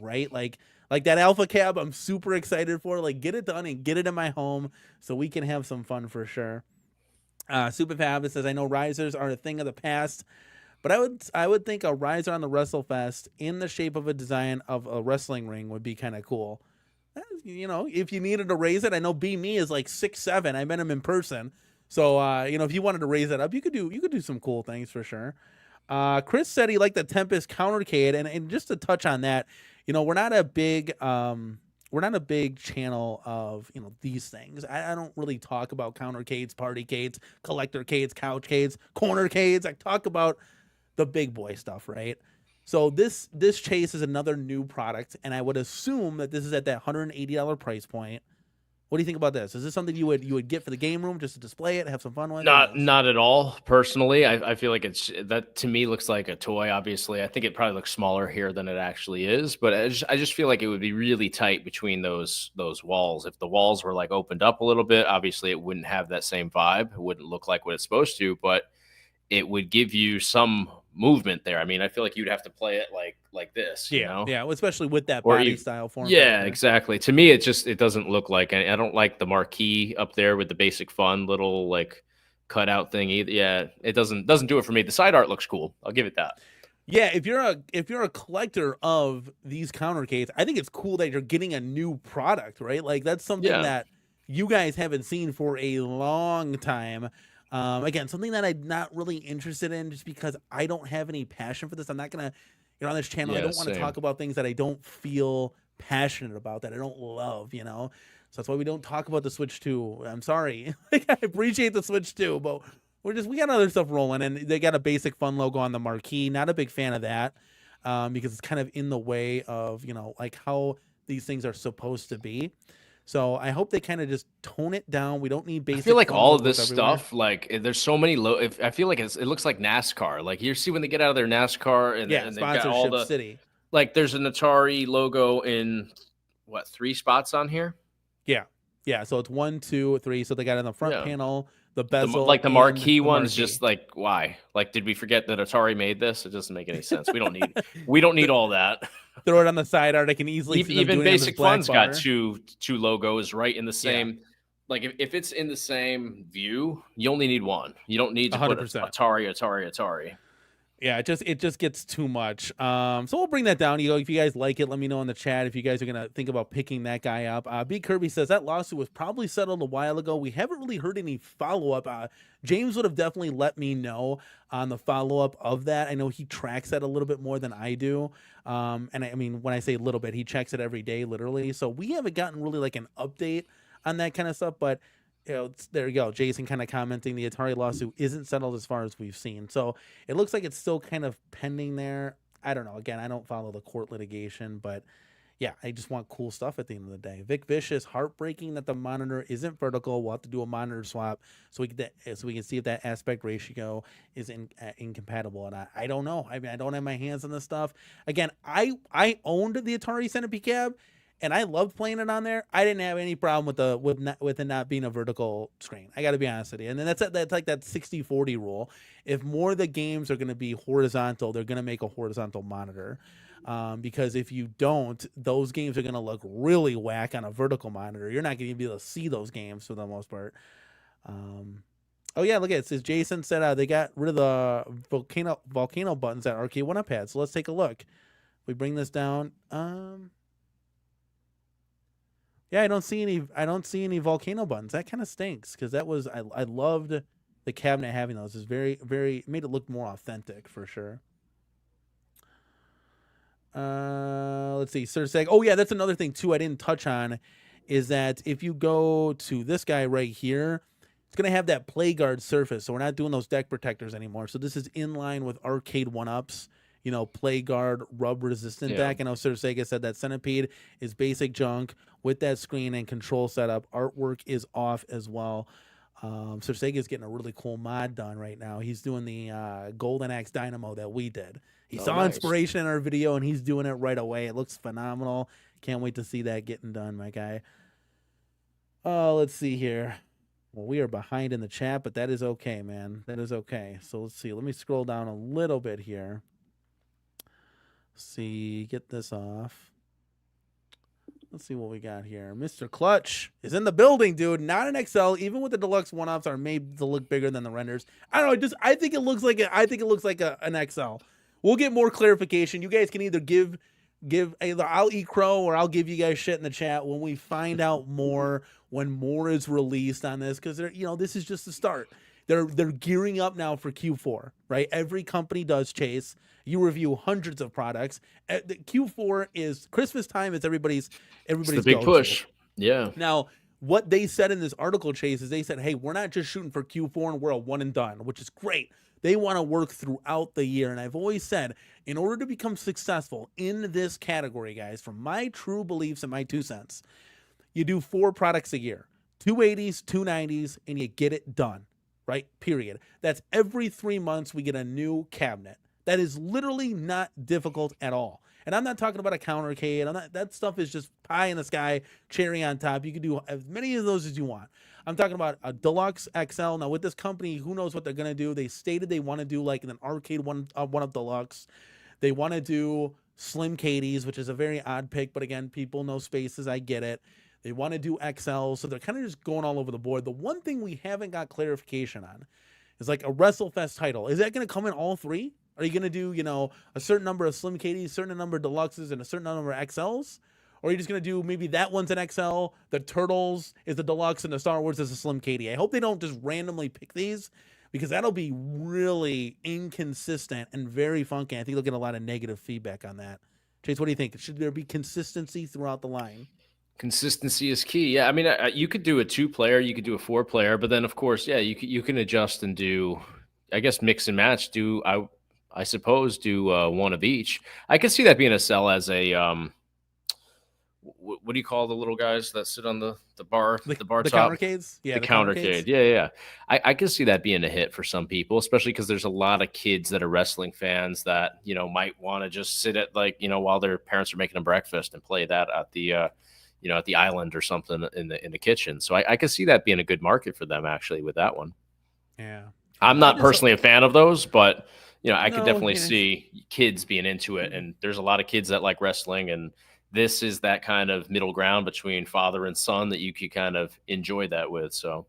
S1: right? Like that Alpha Cab, I'm super excited for. Like, get it done and get it in my home so we can have some fun for sure. Superfab says, I know risers are a thing of the past, but I would think a riser on the WrestleFest in the shape of a design of a wrestling ring would be kind of cool. If you needed to raise it, I know B Me is like 6'7". I met him in person. So, if you wanted to raise that up, you could do some cool things for sure. Chris said he liked the Tempest CounterCade, and just to touch on that, we're not a big channel of these things. I don't really talk about CounterCades, PartyCades, CollectorCades, CouchCades, CornerCades. I talk about the big boy stuff, right? So this Chase is another new product, and I would assume that this is at that $180 price point. What do you think about this? Is this something you would get for the game room just to display it, have some fun with?
S2: Not at all. Personally, I feel like that to me looks like a toy. Obviously, I think it probably looks smaller here than it actually is, but I just feel like it would be really tight between those walls. If the walls were like opened up a little bit, obviously it wouldn't have that same vibe. It wouldn't look like what it's supposed to, but it would give you some movement there. I mean, I feel like you'd have to play it like this,
S1: Yeah, especially with that body style form.
S2: Yeah, exactly. To me, it doesn't look like, I don't like the marquee up there with the Basic Fun little like cutout thing either. Yeah, it doesn't do it for me. The side art looks cool. I'll give it that.
S1: Yeah, if you're a collector of these CounterCades, I think it's cool that you're getting a new product, right? Like that's something that you guys haven't seen for a long time. Again, something that I'm not really interested in just because I don't have any passion for this. I'm not going to, on this channel, I don't want to talk about things that I don't feel passionate about, that I don't love, So that's why we don't talk about the Switch 2. I'm sorry. I appreciate the Switch 2, but we got other stuff rolling, and they got a Basic Fun logo on the marquee. Not a big fan of that because it's kind of in the way of, like how these things are supposed to be. So I hope they kind of just tone it down. We don't need Basic.
S2: I feel like all of this stuff, like there's so many I feel like it looks like NASCAR. Like you see when they get out of their NASCAR and they've got all the
S1: city.
S2: Like there's an Atari logo in 3 spots on here.
S1: Yeah. So it's 1, 2, 3. So they got it in the front panel, the bezel,
S2: like the marquee one's just like why? Like did we forget that Atari made this? It doesn't make any sense. We don't need all that.
S1: Throw it on the side art. I can easily see
S2: even Basic Fun's got two logos right in the same. Yeah. Like if it's in the same view, you only need one. You don't need to 100%. Put Atari.
S1: Yeah, it just gets too much. So we'll bring that down. If you guys like it, let me know in the chat if you guys are gonna think about picking that guy up. B Kirby says that lawsuit was probably settled a while ago. We haven't really heard any follow up. James would have definitely let me know on the follow up of that. I know he tracks that a little bit more than I do. And I mean, when I say a little bit, he checks it every day, literally. So we haven't gotten really like an update on that kind of stuff, but there you go. Jason kind of commenting the Atari lawsuit isn't settled as far as we've seen. So it looks like it's still kind of pending there. I don't know. Again, I don't follow the court litigation, but yeah, I just want cool stuff at the end of the day. Vic Vicious, heartbreaking that the monitor isn't vertical. We'll have to do a monitor swap so we can see if that aspect ratio is incompatible. And I don't know. I mean, I don't have my hands on this stuff. Again, I owned the Atari Centipede cab, and I loved playing it on there. I didn't have any problem with it not being a vertical screen. I got to be honest with you. And then that's like that 60-40 rule. If more of the games are going to be horizontal, they're going to make a horizontal monitor. Because if you don't, those games are going to look really whack on a vertical monitor. You're not going to be able to see those games for the most part. Oh yeah, look at it. It says Jason said they got rid of the volcano buttons that Arcade 1-Up had. So let's take a look. We bring this down. Yeah, I don't see any volcano buttons. That kind of stinks because I loved the cabinet having those. It's very made it look more authentic for sure. Let's see. Sir saying, oh yeah, that's another thing too I didn't touch on is that if you go to this guy right here, it's gonna have that play guard surface. So we're not doing those deck protectors anymore. So this is in line with Arcade 1-Ups. Play guard rub resistant deck. I know Sir Sega said that Centipede is basic junk with that screen and control setup. Artwork is off as well. Sir Sega is getting a really cool mod done right now. He's doing the Golden Axe Dynamo that we did. He saw inspiration in our video and he's doing it right away. It looks phenomenal. Can't wait to see that getting done, my guy. Let's see here. Well, we are behind in the chat, but that is okay, man. That is okay. So let's see. Let me scroll down a little bit here. See, get this off. Let's see what we got here. Mr. Clutch is in the building, dude. Not an XL, even with the deluxe one-offs are made to look bigger than the renders. I don't know. I think it looks like an XL. We'll get more clarification. You guys can either give either I'll eat crow or I'll give you guys shit in the chat when we find out more, when more is released on this, because this is just the start. They're gearing up now for Q4, right? Every company does, Chase. You review hundreds of products. The Q4 is Christmas time. It's everybody's
S2: it's the big push. Yeah.
S1: Now, what they said in this article, Chase, is they said, hey, we're not just shooting for Q4 and we're a one and done, which is great. They want to work throughout the year. And I've always said, in order to become successful in this category, guys, from my true beliefs and my 2 cents, you do 4 products a year, 2 80s, 2 90s, and you get it done. Right? Period. That's every 3 months we get a new cabinet. That is literally not difficult at all. And I'm not talking about a CornerCade. That stuff is just pie in the sky, cherry on top. You can do as many of those as you want. I'm talking about a Deluxe XL. Now with this company, who knows what they're going to do. They stated they want to do like an Arcade 1-Up Deluxe. They want to do Slim Cadies, which is a very odd pick. But again, people know spaces. I get it. They want to do XL, so they're kind of just going all over the board. The one thing we haven't got clarification on is like a WrestleFest title. Is that going to come in all 3? Are you going to do, a certain number of Slim Cadies, a certain number of Deluxes, and a certain number of XLs? Or are you just going to do maybe that one's an XL, the Turtles is the Deluxe, and the Star Wars is a Slim Cadie? I hope they don't just randomly pick these because that'll be really inconsistent and very funky. I think they'll get a lot of negative feedback on that. Chase, what do you think? Should there be consistency throughout the line?
S2: Consistency is key. Yeah, I mean, you could do a 2-player, you could do a 4-player, but then of course, yeah, you can adjust and do, I guess, mix and match. I suppose do one of each. I could see that being a sell as a what do you call the little guys that sit on the bar the bar
S1: the
S2: top?
S1: CornerCades? Yeah,
S2: the CornerCade. Yeah. I can see that being a hit for some people, especially because there's a lot of kids that are wrestling fans that might want to just sit at while their parents are making them breakfast and play that at the at the island or something in the kitchen. So I can see that being a good market for them actually with that one.
S1: Yeah.
S2: I'm not personally a fan of those, but I could definitely see kids being into it. And there's a lot of kids that like wrestling, and this is that kind of middle ground between father and son that you could kind of enjoy that with. So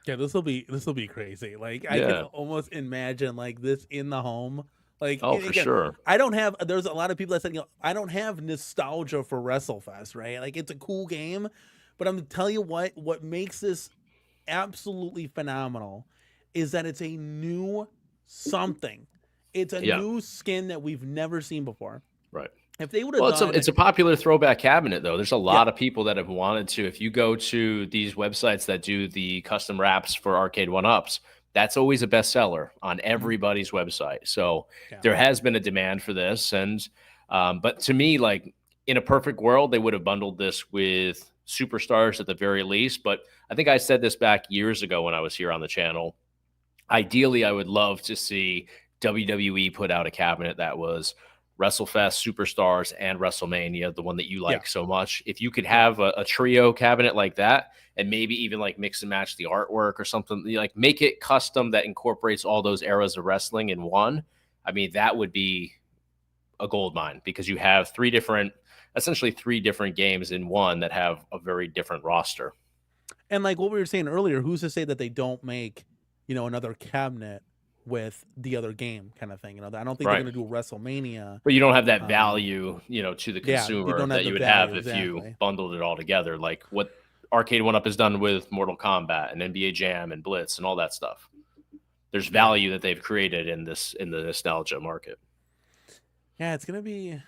S1: yeah, this will be crazy. Like I can almost imagine like this in the home Like,
S2: Oh, for
S1: again,
S2: sure.
S1: I don't have. There's a lot of people that said, I don't have nostalgia for WrestleFest, right? Like, it's a cool game, but I'm gonna tell you what makes this absolutely phenomenal is that it's a new something. It's a
S2: Yeah.
S1: new skin that we've never seen before.
S2: Right.
S1: If they would have
S2: Well,
S1: done,
S2: it's a popular throwback cabinet though. There's a
S1: yeah,
S2: lot of people that have wanted to. If you go to these websites that do the custom wraps for arcade one-ups, that's always a bestseller on everybody's website. So
S1: yeah,
S2: there has been a demand for this, and but to me, like in a perfect world, they would have bundled this with Superstars at the very least. But I think I said this back years ago when I was here on the channel. Ideally, I would love to see WWE put out a cabinet that was WrestleFest, Superstars, and WrestleMania, the one that you
S1: yeah,
S2: like so much. If you could have a trio cabinet like that, and maybe even like mix and match the artwork or something, like make it custom that incorporates all those eras of wrestling in one. I mean, that would be a gold mine because you have essentially three different games in one that have a very different roster.
S1: and like what we were saying earlier, who's to say that they don't make, another cabinet with the other game kind of thing? I don't think they're
S2: Right.
S1: going to do a WrestleMania.
S2: But you don't have that value, to the
S1: Yeah, you
S2: consumer
S1: don't have
S2: that
S1: the
S2: you would
S1: value,
S2: have if you
S1: exactly.
S2: bundled it all together, like what Arcade One Up has done with Mortal Kombat and NBA Jam and Blitz and all that stuff. There's value that they've created in the nostalgia market.
S1: Yeah, it's gonna be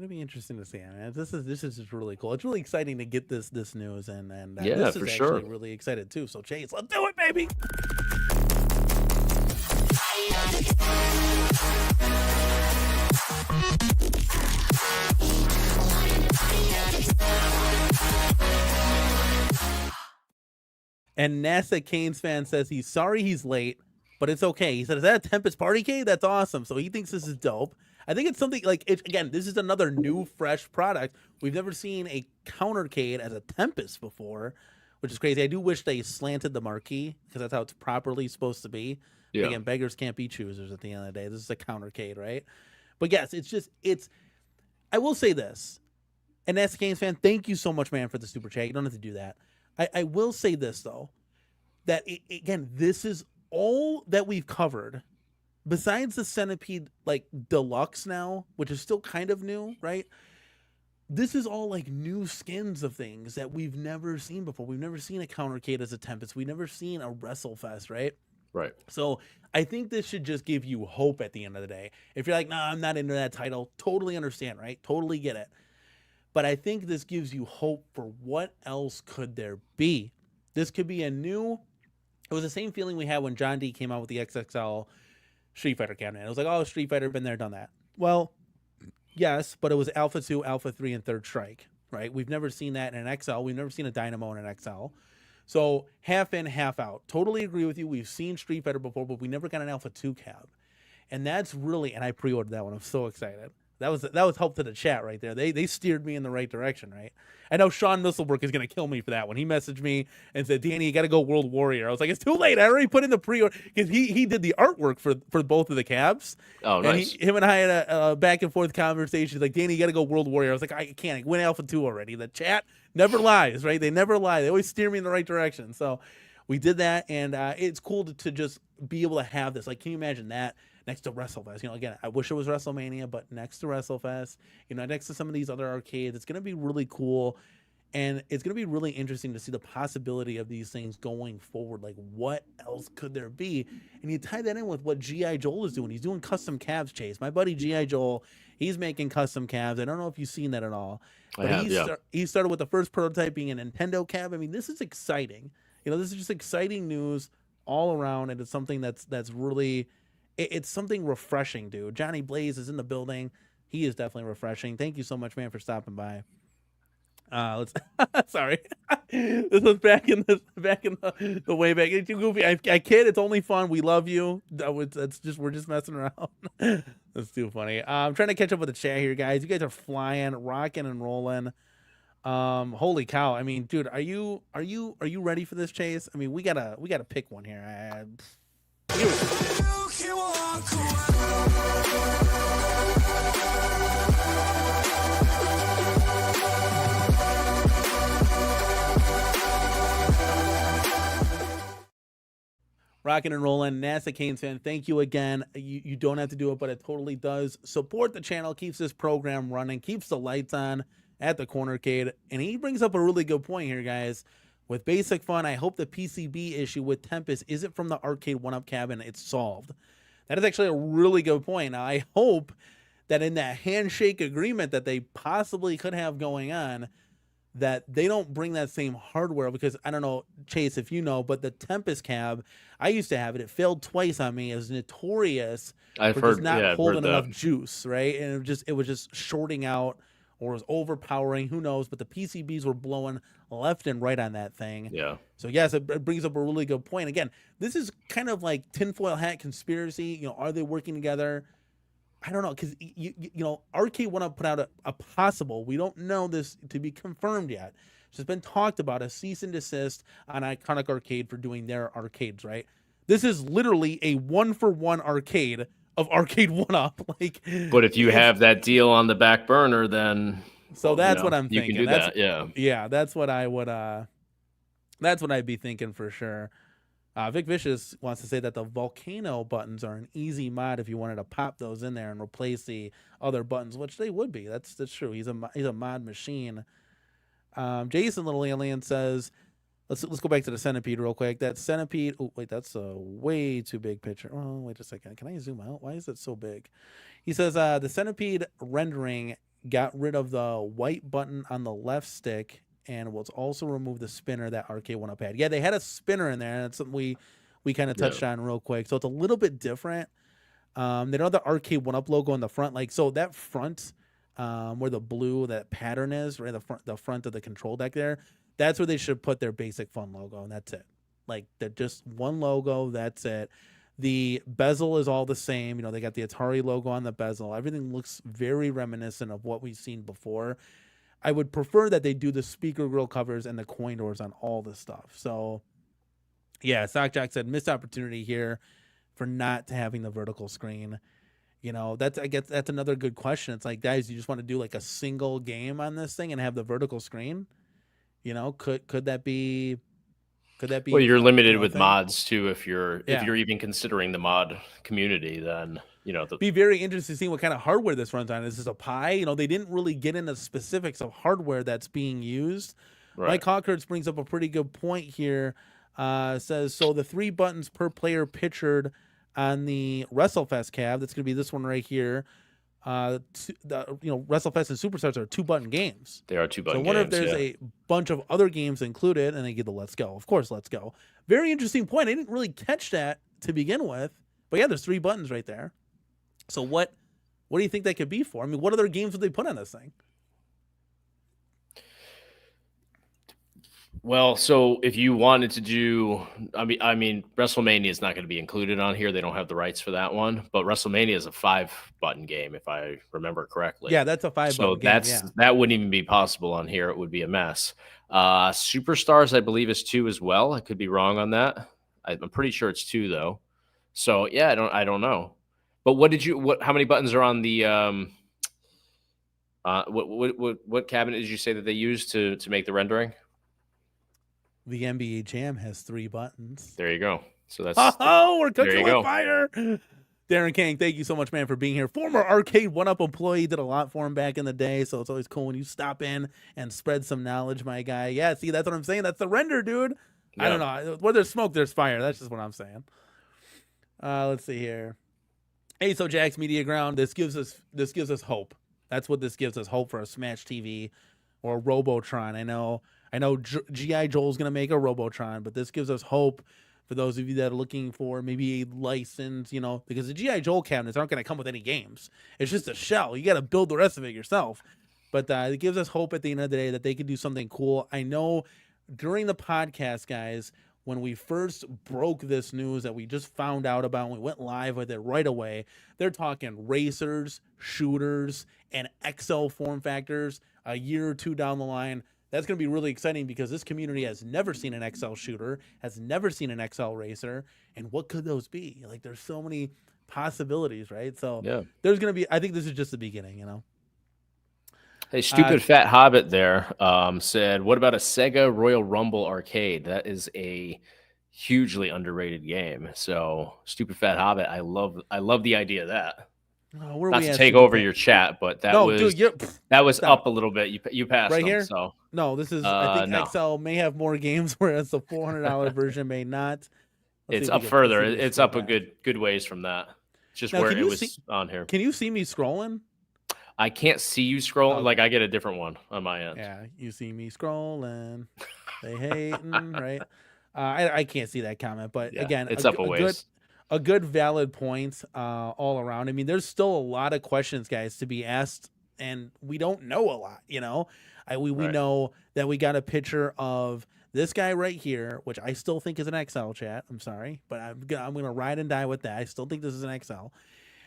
S1: interesting to see. I mean, this is just really cool. It's really exciting to get this news, and
S2: Yeah,
S1: this
S2: for
S1: is
S2: sure.
S1: actually really excited too. So Chase, let's do it, baby. And NASA Canes fan says he's sorry he's late, but it's okay. He said, "Is that a Tempest Party Cade? That's awesome." So he thinks this is dope. I think it's something like again, this is another new, fresh product. We've never seen a CornerCade as a Tempest before, which is crazy. I do wish they slanted the marquee because that's how it's properly supposed to be. But
S2: Yeah.
S1: again, beggars can't be choosers at the end of the day. This is a CornerCade, right? But yes, it's. I will say this, and NASA Canes fan, thank you so much, man, for the super chat. You don't have to do that. I will say this though, that again, this is all that we've covered besides the Centipede like deluxe now, which is still kind of new, right? This is all like new skins of things that we've never seen before. We've never seen a CornerCade as a Tempest. We've never seen a WrestleFest, right?
S2: Right.
S1: So I think this should just give you hope at the end of the day. If you're like, nah, I'm not into that title, totally understand, right? Totally get it. But I think this gives you hope for what else could there be. This could be it was the same feeling we had when John D came out with the XXL Street Fighter cabinet. It was like, oh, Street Fighter, been there, done that. Well, yes, but it was Alpha 2, Alpha 3, and Third Strike, right? We've never seen that in an XL. We've never seen a Dynamo in an XL. So half in, half out. Totally agree with you. We've seen Street Fighter before, but we never got an Alpha 2 cab. And that's really, and I pre-ordered that one. I'm so excited. That was help to the chat right there. They steered me in the right direction, right? I know Sean Misselbrook is going to kill me for that one. He messaged me and said, "Danny, you got to go World Warrior." I was like, "It's too late. I already put in the pre-order," because he did the artwork for both of the cabs.
S2: Oh, nice.
S1: And him and I had a back and forth conversation. He's like, "Danny, you got to go World Warrior." I was like, "I can't. I went Alpha 2 already." The chat never lies, right? They never lie. They always steer me in the right direction. So we did that, and it's cool to just be able to have this. Like, can you imagine that? Next to WrestleFest, again, I wish it was WrestleMania, but next to WrestleFest, next to some of these other arcades, it's going to be really cool. And it's going to be really interesting to see the possibility of these things going forward. Like, what else could there be? And you tie that in with what G.I. Joel is doing. He's doing custom cabs, Chase. My buddy G.I. Joel, he's making custom cabs. I don't know if you've seen that at all. But he started with the first prototype being a Nintendo cab. I mean, this is exciting. This is just exciting news all around. And it's something that's really... It's something refreshing, dude. Johnny Blaze is in the building. He is definitely refreshing. Thank you so much, man, for stopping by. Let's sorry. This was back in the way back. It's too goofy. I kid. It's only fun. We love you. We're just messing around. That's too funny. I'm trying to catch up with the chat here, guys. You guys are flying, rocking, and rolling. Holy cow! I mean, dude, are you ready for this, Chase? I mean, we gotta pick one here. Here we go. Rocking and rolling. NASA Canes fan, thank you again. You don't have to do it, but it totally does. Support the channel, keeps this program running, keeps the lights on at the CornerCade. And he brings up a really good point here, guys. With Basic Fun, I hope the PCB issue with Tempest isn't from the arcade 1-up cabin. It's solved. That is actually a really good point. Now, I hope that in that handshake agreement that they possibly could have going on, that they don't bring that same hardware, because I don't know, Chase, if you know, but the Tempest cab, I used to have it. It failed twice on me. It was notorious for just not holding enough juice, right? And it was just shorting out, or was overpowering. Who knows? But the PCBs were blowing left and right on that thing.
S2: Yeah. So
S1: yes, it brings up a really good point. Again, this is kind of like tinfoil hat conspiracy. Are they working together? I don't know, because you know, Arcade 1-Up put out a possible. We don't know this to be confirmed yet. It's just been talked about, a cease and desist on Iconic Arcade for doing their arcades. Right? This is literally a 1-for-1 arcade of Arcade 1-Up.
S2: But if you have that deal on the back burner, then
S1: that's what I'm thinking.
S2: You can do that. Yeah.
S1: Yeah, that's what I would. That's what I'd be thinking for sure. Vic Vicious wants to say that the volcano buttons are an easy mod if you wanted to pop those in there and replace the other buttons, which they would be. That's true. He's a mod machine. Jason Little Alien says, let's go back to the Centipede real quick. That Centipede. Oh wait, that's a way too big picture. Oh wait a second. Can I zoom out? Why is it so big? He says the Centipede rendering got rid of the white button on the left stick, and will also remove the spinner that Arcade 1-Up had. Yeah, they had a spinner in there, and that's something we kind of touched on real quick. So it's a little bit different. They don't have the Arcade 1-Up logo on the front. So that front, where the blue, that pattern is, right, the front of the control deck there, that's where they should put their Basic Fun logo, and that's it. They're just one logo, that's it. The bezel is all the same. They got the Atari logo on the bezel. Everything looks very reminiscent of what we've seen before. I would prefer that they do the speaker grill covers and the coin doors on all this stuff. So, yeah, Sockjack said missed opportunity here for not having the vertical screen. I guess that's another good question. It's like, guys, you just want to do a single game on this thing and have the vertical screen? Could that be?
S2: Well, you're limited with mods too. If you're even considering the mod community, then
S1: be very interested to see what kind of hardware this runs on. Is this a Pi? They didn't really get into specifics of hardware that's being used. Right. Mike Hawkins brings up a pretty good point here. Says, so the 3 buttons per player pictured on the WrestleFest cab, that's going to be this one right here. WrestleFest and Superstars are 2-button games.
S2: They are 2-button games.
S1: So I wonder if there's a bunch of other games included, and they give the Let's Go. Of course, Let's Go. Very interesting point. I didn't really catch that to begin with. But yeah, there's 3 buttons right there. So what do you think that could be for? I mean, what other games would they put on this thing?
S2: Well, so if you wanted to do, I mean, WrestleMania is not going to be included on here. They don't have the rights for that one. But WrestleMania is a 5-button game, if I remember correctly.
S1: Yeah, that's a 5-button
S2: game. So that wouldn't even be possible on here. It would be a mess. Superstars, I believe, is 2 as well. I could be wrong on that. I'm pretty sure it's 2 though. So yeah, I don't know. But how many buttons are on the what cabinet did you say that they used to make the rendering?
S1: The NBA Jam has 3 buttons.
S2: There you go. So that's
S1: we're cooking with fire. Darren King, thank you so much, man, for being here. Former Arcade 1-Up employee, did a lot for him back in the day, so it's always cool when you stop in and spread some knowledge, my guy. Yeah, see, that's what I'm saying. That's the render, dude. Yeah. I don't know. Where there's smoke, there's fire. That's just what I'm saying. Let's see here. Hey, so Jack's Media Ground, this gives us hope. That's what this gives us, hope for a Smash TV or a Robotron. I know G.I. Joel's going to make a Robotron, but this gives us hope for those of you that are looking for maybe a license, because the G.I. Joel cabinets aren't going to come with any games. It's just a shell. You got to build the rest of it yourself. But it gives us hope at the end of the day that they can do something cool. I know during the podcast, guys, when we first broke this news that we just found out about, and we went live with it right away, they're talking racers, shooters, and XL form factors a year or 2 down the line. That's going to be really exciting because this community has never seen an XL shooter, has never seen an XL racer, and what could those be? There's so many possibilities, right? So there's going to be, I think this is just the beginning,
S2: Hey, Stupid Fat Hobbit there said, what about a Sega Royal Rumble arcade? That is a hugely underrated game. So Stupid Fat Hobbit, I love the idea of that.
S1: Oh, where are
S2: Not
S1: we
S2: to
S1: at?
S2: take
S1: Stupid
S2: over
S1: Fat?
S2: your chat, but
S1: No, dude,
S2: that was
S1: stop.
S2: up a little bit. You passed
S1: Right
S2: them,
S1: here.
S2: so
S1: No, this is. I think
S2: no.
S1: XL may have more games, whereas the $400 version may not. Let's see
S2: It's
S1: if we
S2: up
S1: can. Let's
S2: further.
S1: see if we can
S2: It's
S1: scroll
S2: up a
S1: back.
S2: good ways from that. Just
S1: Now,
S2: where
S1: can
S2: it
S1: you see?
S2: was on here.
S1: Can you see me scrolling?
S2: I can't see you scrolling. Like
S1: Okay.
S2: I get a different one on my end.
S1: Yeah, you see me scrolling. They hating, right? I can't see that comment, but
S2: Yeah,
S1: again,
S2: it's up a ways.
S1: a good valid point all around. I mean, there's still a lot of questions, guys, to be asked, and we don't know a lot. You know, we
S2: Right.
S1: know that we got a picture of this guy right here, which I still think is an XL chat. I'm sorry, but I'm gonna ride and die with that. I still think this is an XL.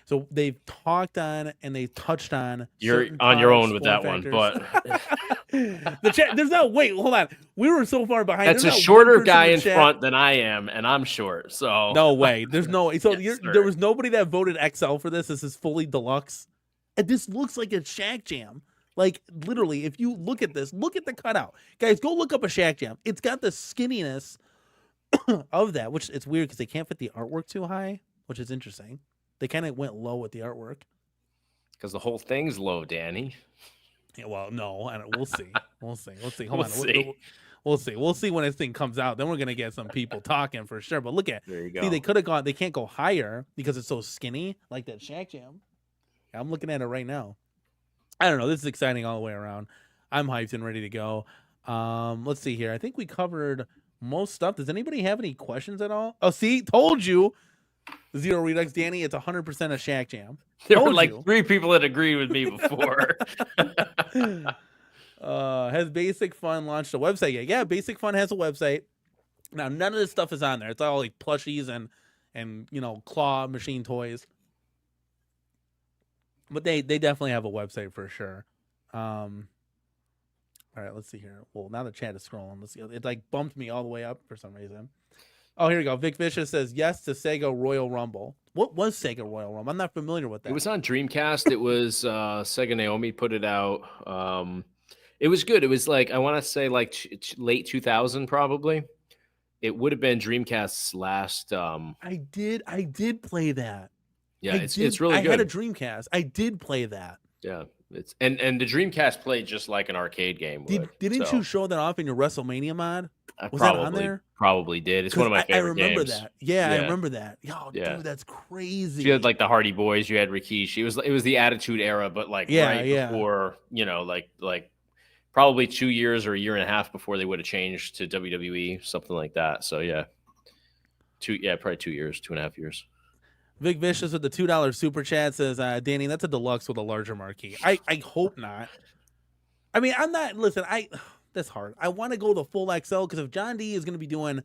S1: So they've talked on and they touched on.
S2: You're
S1: certain
S2: on your
S1: products,
S2: own with
S1: form
S2: that one,
S1: factors.
S2: but
S1: The chat. There's no wait. Hold on. We were so far behind.
S2: that's
S1: There's
S2: a
S1: not
S2: shorter
S1: one person
S2: guy
S1: in
S2: in
S1: chat.
S2: front than I am, and I'm short. So
S1: No way. There's no. So
S2: Yes,
S1: there
S2: sir.
S1: was nobody that voted XL for this. This is fully deluxe. And this looks like a Shack Jam. Like literally, if you look at this, look at the cutout, guys. Go look up a Shack Jam. It's got the skinniness of that, which it's weird because they can't fit the artwork too high, which is interesting. They kind of went low with the artwork.
S2: because the whole thing's low, Danny.
S1: Yeah, well, no, I don't, we'll see. We'll see. We'll see. Hold
S2: We'll
S1: on.
S2: see.
S1: We'll see. We'll see when this thing comes out. Then we're gonna get some people talking for sure. But look at,
S2: There you go.
S1: see, they could have gone. They can't go higher because it's so skinny, like that Shack Jam. I'm looking at it right now. I don't know. This is exciting all the way around. I'm hyped and ready to go. Let's see here. I think we covered most stuff. Does anybody have any questions at all? Oh, see, told you. Zero Redux, Danny. It's 100% a Shack Jam.
S2: There were
S1: Told
S2: like
S1: you.
S2: 3 people that agreed with me before.
S1: Has Basic Fun launched a website yet? Yeah, Basic Fun has a website. Now none of this stuff is on there. It's all like plushies and claw machine toys. But they definitely have a website for sure. All right, let's see here. Well, now the chat is scrolling. Let's see. It like bumped me all the way up for some reason. Oh, here we go. Vic Vicious says yes to Sega Royal Rumble. What was Sega Royal Rumble? I'm not familiar with that.
S2: It was on Dreamcast. It was Sega Naomi put it out. It was good. It was like I want to say like late 2000 probably. It would have been Dreamcast's last.
S1: I did play that.
S2: Yeah, it's really good.
S1: I had a Dreamcast. I did play that.
S2: Yeah, it's and the Dreamcast played just like an arcade game would.
S1: Didn't you show that off in your WrestleMania mod? Was
S2: that
S1: on there?
S2: Probably did. It's one of my favorite games.
S1: I remember that. Yeah, I remember that. Yo, dude, that's crazy.
S2: You had like the Hardy Boys. You had Rikishi. It was the Attitude Era, but like before, like probably 2 years or a year and a half before they would have changed to WWE, something like that. So yeah, probably 2 years, 2.5 years.
S1: Vic Vicious with the $2 super chat says, Danny, that's a deluxe with a larger marquee. I hope not. I mean, I'm not. Listen, that's hard. I want to go the full XL because if John D is going to be doing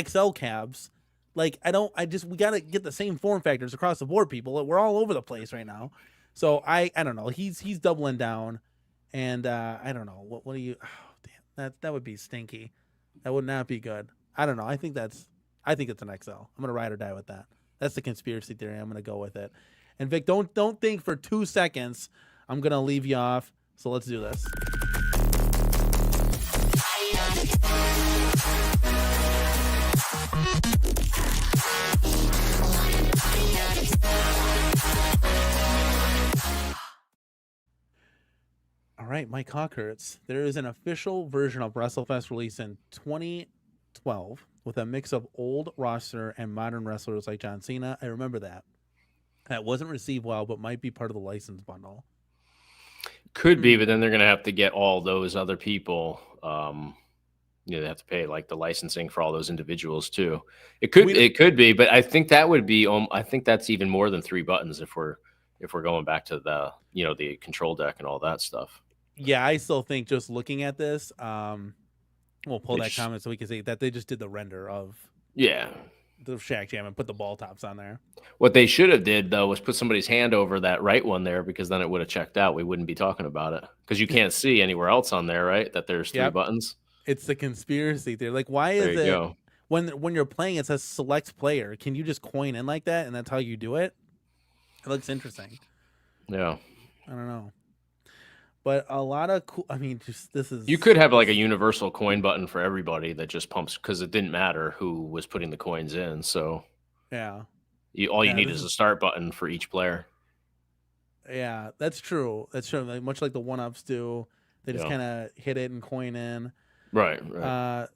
S1: XL cabs, like we got to get the same form factors across the board, people. We're all over the place right now. So I don't know. He's doubling down, and I don't know. What do you? Oh, damn, that would be stinky. That would not be good. I don't know. I think it's an XL. I'm gonna ride or die with that. That's the conspiracy theory. I'm gonna go with it. And Vic, don't think for 2 seconds I'm gonna leave you off. So let's do this. All right, Mike Hawkhurts. There is an official version of WrestleFest released in 2012 with a mix of old roster and modern wrestlers like John Cena. I remember that. That wasn't received well, but might be part of the license bundle.
S2: Could be, but then they're going to have to get all those other people. They have to pay like the licensing for all those individuals too. It could be, but I think that would be. I think that's even more than 3 buttons if we're going back to the the control deck and all that stuff.
S1: Yeah, I still think just looking at this, we'll pull that comment so we can see that they just did the render of the Shack Jam and put the ball tops on there.
S2: What they should have did though was put somebody's hand over that right one there, because then it would have checked out. We wouldn't be talking about it because you can't see anywhere else on there, right? That there's 3 buttons.
S1: It's the conspiracy theory. Like, why is it when you're playing it says select player? Can you just coin in like that and that's how you do it? It looks interesting.
S2: Yeah,
S1: I don't know. but a lot of cool. I mean, just
S2: You could have like a
S1: this.
S2: universal coin button for everybody that just pumps because it didn't matter who was putting the coins in. So
S1: Yeah,
S2: all you
S1: yeah,
S2: need
S1: this
S2: is
S1: is
S2: a start button for each player.
S1: yeah. That's true. That's true. Like, much like the one ups do, they just
S2: Yeah.
S1: kind of hit it and coin in.
S2: Right. Right.
S1: Uh,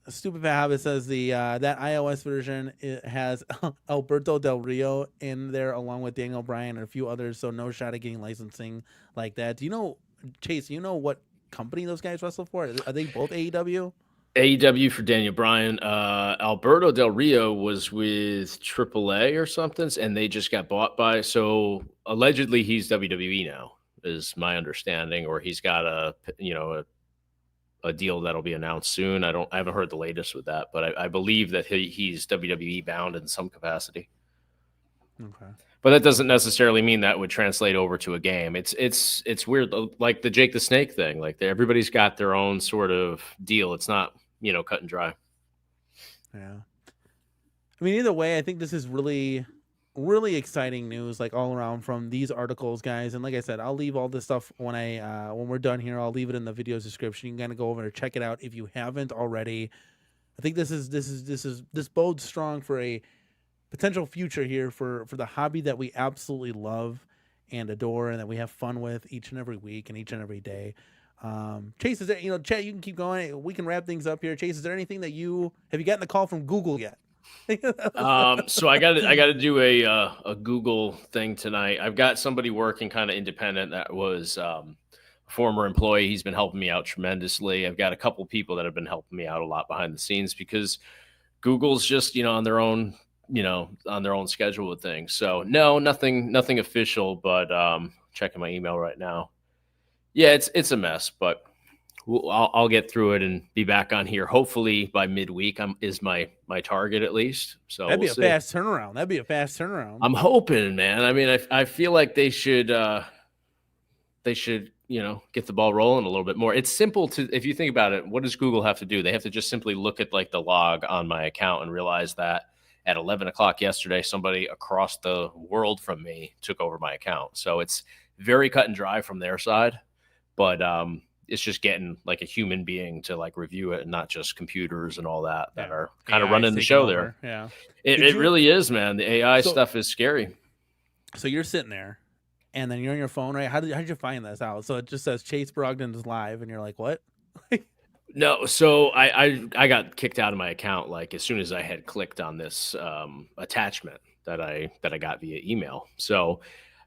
S1: Stupid Fat Hobbit says the that iOS version it has Alberto Del Rio in there along with Daniel Bryan and a few others, so no shot at getting licensing like that. Do you know, Chase? You know what company those guys wrestle for? Are they both AEW?
S2: AEW for Daniel Bryan. Alberto Del Rio was with AAA or something, and they just got bought by. So allegedly, he's WWE now, is my understanding, or he's got a deal that'll be announced soon. I haven't heard the latest with that, but I believe that he's WWE bound in some capacity.
S1: Okay.
S2: But that doesn't necessarily mean that would translate over to a game. It's weird, like the Jake the Snake thing. Like everybody's got their own sort of deal. It's not cut and dry.
S1: Yeah. I mean, either way, I think this is really, really exciting news, like all around from these articles, guys. And like I said, I'll leave all this stuff when we're done here. I'll leave it in the video's description. You can kind of go over and check it out if you haven't already. I think this bodes strong for a potential future here for the hobby that we absolutely love and adore, and that we have fun with each and every week and each and every day. Chase, is there, Chat, you can keep going. We can wrap things up here. Chase, is there anything that have you gotten the call from Google yet?
S2: So I got to do a Google thing tonight. I've got somebody working kind of independent that was a former employee. He's been helping me out tremendously. I've got a couple people that have been helping me out a lot behind the scenes because Google's just on their own schedule with things. So no, nothing official, but checking my email right now. Yeah, it's a mess, but I'll get through it and be back on here. Hopefully by midweek is my target at least. So
S1: That'd be
S2: we'll
S1: a
S2: see.
S1: fast turnaround. That'd be a fast turnaround.
S2: I'm hoping, man. I mean, I feel like they should get the ball rolling a little bit more. It's simple if you think about it. What does Google have to do? They have to just simply look at like the log on my account and realize that at 11 o'clock yesterday, somebody across the world from me took over my account. So it's very cut and dry from their side, but it's just getting like a human being to like review it and not just computers and all that are kind of running the show there.
S1: Yeah.
S2: It really is, man. The AI stuff is scary.
S1: So you're sitting there and then you're on your phone, right? How did you find this out? So it just says Chase Brogdon is live and you're like, what?
S2: No, so I got kicked out of my account like as soon as I had clicked on this attachment that I got via email. So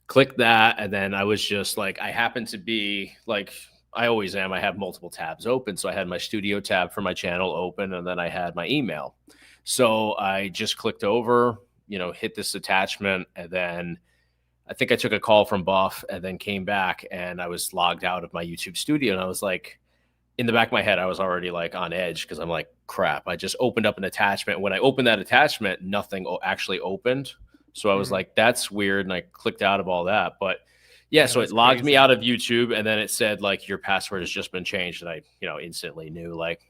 S2: click that, and then I was just like, I happened to be like I always am. I have multiple tabs open, so I had my studio tab for my channel open, and then I had my email. So I just clicked over, hit this attachment, and then I think I took a call from Buff, and then came back, and I was logged out of my YouTube studio, and I was like, in the back of my head, I was already like on edge because I'm like, crap, I just opened up an attachment. When I opened that attachment, nothing actually opened. So I was like, that's weird. And I clicked out of all that. But yeah, so it logged me out of YouTube. And then it said like, your password has just been changed. And I, instantly knew like,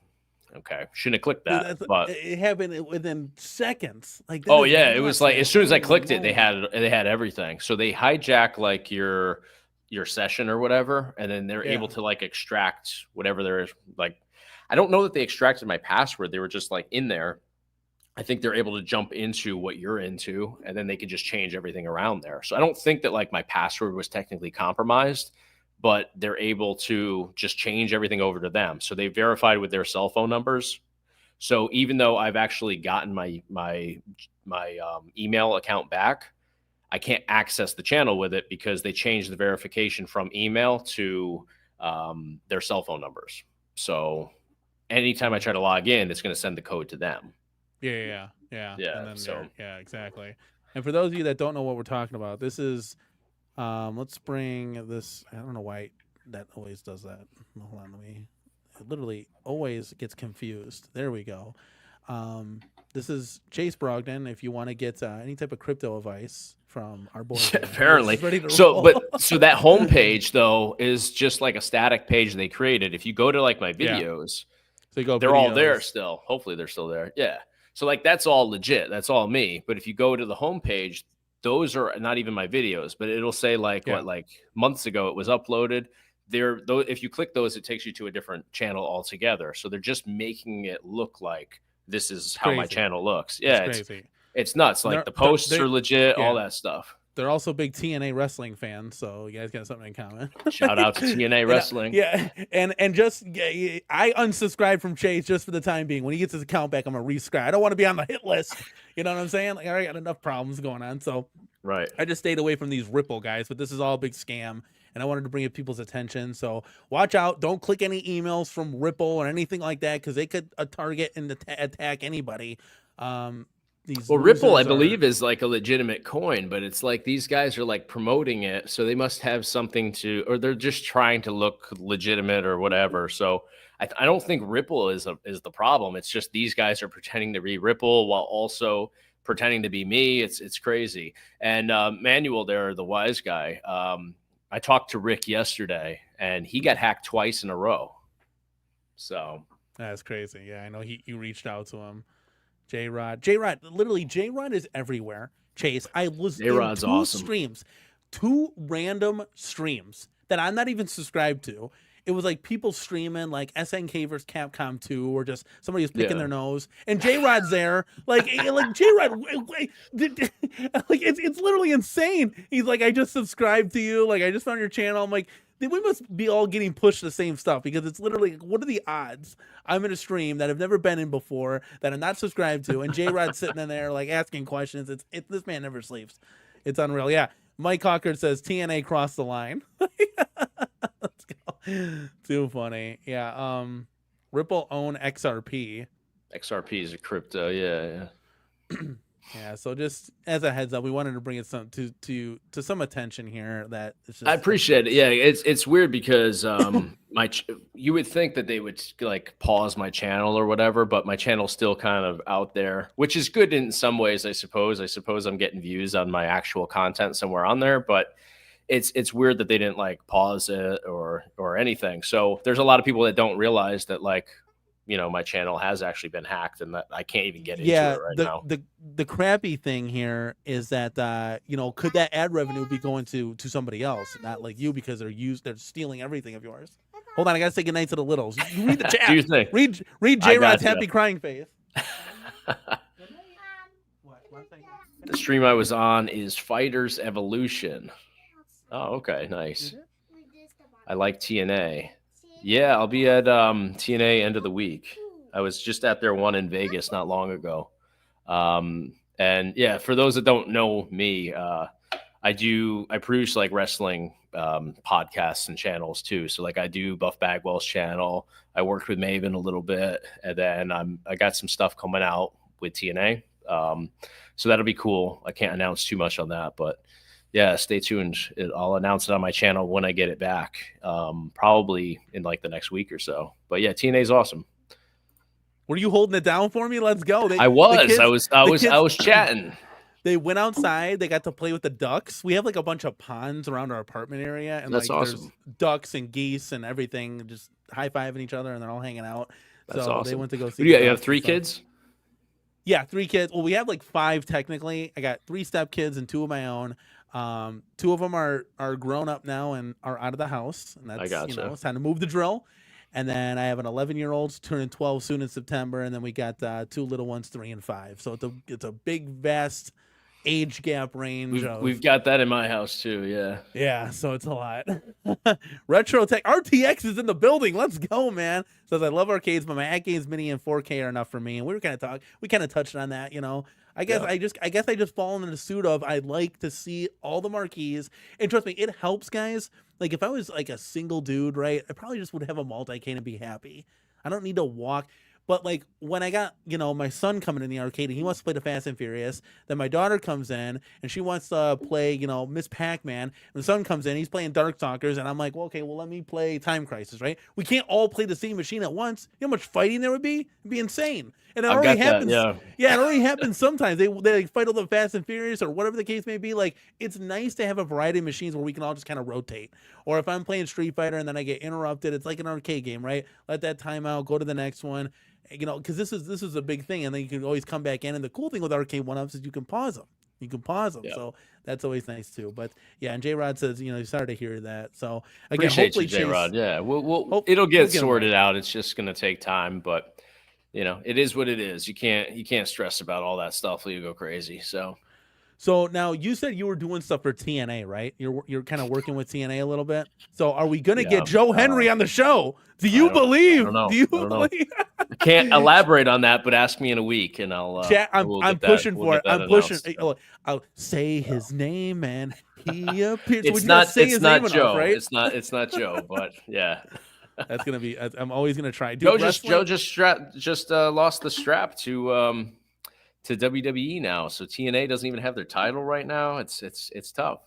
S2: okay, shouldn't have clicked that. But
S1: it happened within seconds. Like,
S2: oh yeah, it was like, as soon as I clicked it, they had everything. So they hijack like your session or whatever, and then they're able to like extract whatever there is. Like, I don't know that they extracted my password. They were just like in there. I think they're able to jump into what you're into, and then they can just change everything around there. So I don't think that like my password was technically compromised, but they're able to just change everything over to them. So they verified with their cell phone numbers. So even though I've actually gotten my email account back, I can't access the channel with it because they changed the verification from email to their cell phone numbers. So anytime I try to log in, it's going to send the code to them.
S1: Yeah.
S2: Yeah.
S1: And then
S2: so
S1: yeah, exactly. And for those of you that don't know what we're talking about, this is let's bring this. I don't know why that always does that. Hold on, it literally always gets confused. There we go. This is Chase Brogdon. If you want to get any type of crypto advice from our boy,
S2: apparently. So that homepage though is just like a static page they created. If you go to like my videos,
S1: so you go,
S2: they're all there still. Hopefully they're still there. Yeah. So like that's all legit. That's all me. But if you go to the homepage, those are not even my videos. But it'll say like what like months ago it was uploaded. if you click those, it takes you to a different channel altogether. So they're just making it look like this is how my channel looks. Yeah, it's nuts. Like the posts are legit, all that stuff.
S1: They're also big TNA wrestling fans, so you guys got something in common.
S2: Shout out to TNA wrestling.
S1: Yeah, and I unsubscribed from Chase just for the time being. When he gets his account back, I'm gonna resubscribe. I don't want to be on the hit list. You know what I'm saying? Like, I already got enough problems going on, so
S2: right.
S1: I just stayed away from these Ripple guys. But this is all a big scam, and I wanted to bring it people's attention. So watch out! Don't click any emails from Ripple or anything like that, because they could target and attack anybody.
S2: Ripple, I believe, is like a legitimate coin, but it's like these guys are like promoting it, so they must have something to, or they're just trying to look legitimate or whatever. So I don't think Ripple is the problem. It's just these guys are pretending to be Ripple while also pretending to be me. It's crazy. And Manuel, there, the wise guy. I talked to Rick yesterday, and he got hacked twice in a row. So
S1: that's crazy. Yeah, I know you reached out to him. J-Rod, literally J-Rod is everywhere. Chase, I was in two random streams that I'm not even subscribed to. It was like people streaming like SNK versus Capcom 2, or just somebody was picking their nose, and J-Rod's there. Like J-Rod, like it's literally insane. He's like, I just subscribed to you. Like, I just found your channel. I'm like, we must be all getting pushed the same stuff, because it's literally, what are the odds I'm in a stream that I've never been in before, that I'm not subscribed to, and J-Rod's sitting in there like asking questions. It's this man never sleeps. It's unreal. Yeah. Mike Hawker says TNA crossed the line. Let's go. Too funny. Yeah. Ripple own XRP.
S2: XRP is a crypto. Yeah.
S1: Yeah, so just as a heads up, we wanted to bring it to some attention here. That it's just,
S2: I appreciate it. Yeah, it's weird because you would think that they would like pause my channel or whatever, but my channel's still kind of out there, which is good in some ways, I suppose. I suppose I'm getting views on my actual content somewhere on there, but it's weird that they didn't like pause it or anything. So there's a lot of people that don't realize that, like, you know, my channel has actually been hacked, and that I can't even get into it right now.
S1: The crappy thing here is that you know, could that ad revenue be going to somebody else, not like you, because they're stealing everything of yours. Hold on, I gotta say goodnight to the littles. You read the chat.
S2: Do you think?
S1: Read J-Rod's happy crying face.
S2: The stream I was on is Fighters Evolution. Oh, okay, nice. I like TNA. Yeah, I'll be at TNA end of the week. I was just at their one in Vegas not long ago. And yeah, for those that don't know me, I produce like wrestling podcasts and channels too. So like I do Buff Bagwell's channel. I worked with Maven a little bit, and then I got some stuff coming out with TNA. So that'll be cool. I can't announce too much on that, but yeah, stay tuned. I'll announce it on my channel when I get it back, probably in like the next week or so. But yeah, TNA is awesome.
S1: Were you holding it down for me? Let's go.
S2: I was chatting.
S1: They went outside. They got to play with the ducks. We have like a bunch of ponds around our apartment area, and
S2: that's
S1: like
S2: awesome.
S1: There's ducks and geese and everything, just high-fiving each other, and they're all hanging out.
S2: That's
S1: so
S2: awesome.
S1: They went to go see.
S2: You have 3 kids?
S1: Yeah, 3 kids. Well, we have like 5 technically. I got 3 step kids and 2 of my own. 2 of them are grown up now and are out of the house, and that's, you know, it's time to move the drill. And then I have an 11-year-old turning 12 soon in September, and then we got 2 little ones, 3 and 5. So it's a big, vast age gap range.
S2: We've got that in my house too. Yeah.
S1: Yeah. So it's a lot. Retro Tech RTX is in the building. Let's go, man. Says I love arcades, but my At-Games Mini and 4K are enough for me. And we kind of touched on that, you know. I guess I just fall into the suit of, I like to see all the marquees, and trust me, it helps, guys. Like if I was like a single dude, right, I probably just would have a multi-cane and be happy. I don't need to walk. But like when I got, you know, my son coming in the arcade and he wants to play the Fast and Furious, then my daughter comes in and she wants to play, you know, Miss Pac-Man. And the son comes in, he's playing Darkstalkers, and I'm like, well, okay, well, let me play Time Crisis, right? We can't all play the same machine at once. You know how much fighting there would be? It'd be insane. And it already happens. Yeah, it already happens sometimes. They like fight all the Fast and Furious or whatever the case may be. Like, it's nice to have a variety of machines where we can all just kind of rotate. Or if I'm playing Street Fighter and then I get interrupted, it's like an arcade game, right? Let that time out, go to the next one. You know, because this is a big thing, and then you can always come back in. And the cool thing with arcade 1-ups is you can pause them. You can pause them.
S2: Yeah.
S1: So that's always nice too. But yeah, and J Rod says, you started to hear that. So again,
S2: Appreciate
S1: hopefully
S2: you, J-Rod.
S1: Chase,
S2: Yeah,
S1: hope
S2: it'll
S1: we'll
S2: get
S1: get him
S2: sorted
S1: right.
S2: out. It's just gonna take time, but it is what it is. You can't stress about all that stuff. You go crazy.
S1: So now you said you were doing stuff for TNA, right? You're kind of working with TNA a little bit. So are we gonna
S2: Yeah.
S1: get Joe Henry on the show? Do
S2: I
S1: you
S2: don't I don't
S1: believe?
S2: know.
S1: Do you
S2: I don't know.
S1: believe?
S2: I can't elaborate on that, but ask me in a week, and
S1: Chat,
S2: we'll
S1: I'm
S2: get that
S1: pushing
S2: we'll
S1: for
S2: get
S1: it.
S2: that
S1: I'm pushing.
S2: announced.
S1: I'll say his name and he appears. Well,
S2: It's
S1: you gotta
S2: not
S1: say
S2: it's
S1: his name
S2: not
S1: enough,
S2: Joe.
S1: right?
S2: It's not Joe, but yeah.
S1: That's gonna be. I'm always gonna try, dude.
S2: Joe just lost the strap to WWE now. So TNA doesn't even have their title right now. It's tough.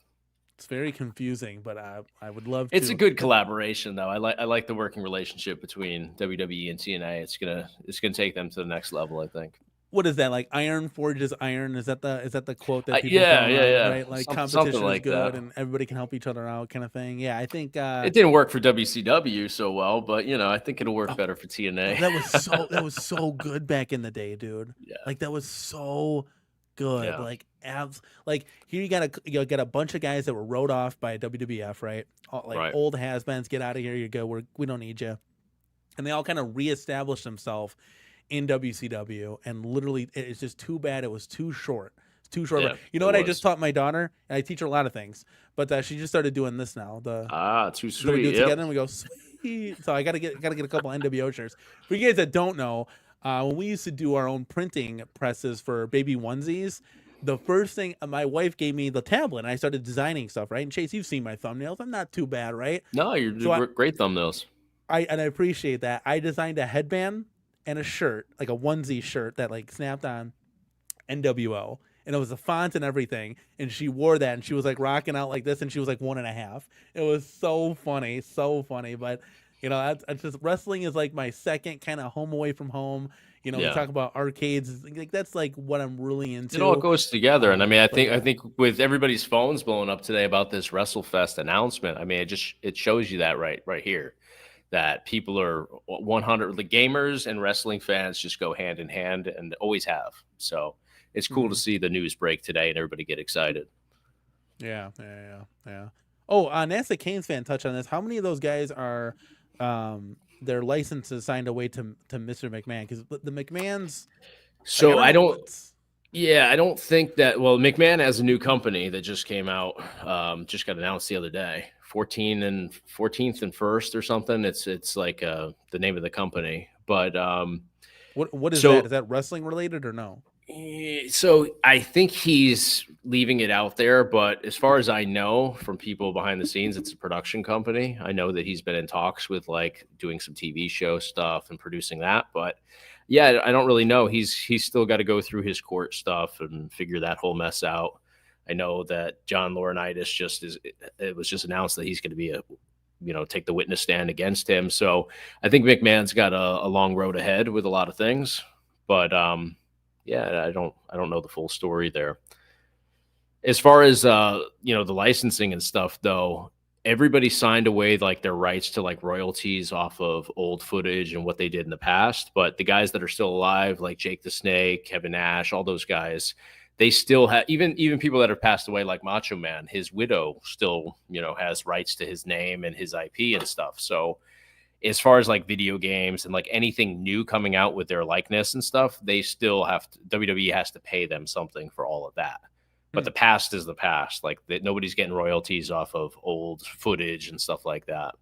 S1: It's very confusing, but I would love
S2: It's a
S1: to.
S2: good collaboration though. I like the working relationship between WWE and TNA. It's gonna take them to the next level, I think.
S1: What is that like? Iron forges iron. Is that the quote that people
S2: Yeah,
S1: throw
S2: yeah,
S1: around,
S2: yeah.
S1: right? Like
S2: Something
S1: competition is
S2: like
S1: good
S2: that.
S1: and everybody can help each other out, kind of thing. Yeah, I think.
S2: It didn't work for WCW so well, but I think it'll work
S1: Oh,
S2: better for TNA.
S1: that was so good back in the day, dude.
S2: Yeah,
S1: Like that was so good.
S2: yeah,
S1: Like here you got a bunch of guys that were wrote off by WWF, right? Like
S2: right.
S1: old has-beens, get out of here. You go. We don't need you. And they all kind of reestablished themselves in WCW, and literally it's just too bad it was too short. It's too short.
S2: Yeah,
S1: You know
S2: it
S1: what I
S2: was.
S1: just taught my daughter? And I teach her a lot of things, but she just started doing this now.
S2: Too
S1: So we
S2: sweet.
S1: do it
S2: Yep.
S1: together and we go sweet. So I gotta get a couple NWO shirts. For you guys that don't know, when we used to do our own printing presses for baby onesies, the first thing my wife gave me the tablet and I started designing stuff, right? And Chase, you've seen my thumbnails. I'm not too bad, right?
S2: No, you're
S1: So
S2: great thumbnails.
S1: I appreciate that. I designed a headband and a shirt, like a onesie shirt that like snapped on NWO. And it was the font and everything. And she wore that and she was like rocking out like this and she was like 1.5. It was so funny, so funny. But that's just wrestling is like my second kind of home away from home. We
S2: Yeah.
S1: talk about arcades. Like that's like what I'm really into.
S2: It all goes together, and I mean, I
S1: But
S2: think with everybody's phones blowing up today about this WrestleFest announcement, I mean, it shows you that right here, that people are 100. The gamers and wrestling fans just go hand in hand, and always have. So it's cool to see the news break today and everybody get excited.
S1: Yeah. Oh, NASA Canes fan touched on this. How many of those guys are their licenses signed away to Mr. McMahon? Because the McMahons.
S2: So
S1: I don't know,
S2: I don't think that. Well, McMahon has a new company that just came out, just got announced the other day. 14th and 1st or something. It's like the name of the company. But
S1: what is that? Is that wrestling related or no?
S2: So I think he's leaving it out there, but as far as I know from people behind the scenes, it's a production company. I know that he's been in talks with like doing some TV show stuff and producing that, but yeah, I don't really know. He's still got to go through his court stuff and figure that whole mess out. I know that John Laurinaitis it was just announced that he's going to be take the witness stand against him. So I think McMahon's got a long road ahead with a lot of things, but yeah, I don't know the full story there. As far as the licensing and stuff, though, everybody signed away like their rights to like royalties off of old footage and what they did in the past. But the guys that are still alive, like Jake the Snake, Kevin Nash, all those guys, they still have even people that have passed away, like Macho Man. His widow still has rights to his name and his IP and stuff. So as far as like video games and like anything new coming out with their likeness and stuff, they still WWE has to pay them something for all of that. But the past is the past. Like nobody's getting royalties off of old footage and stuff like that.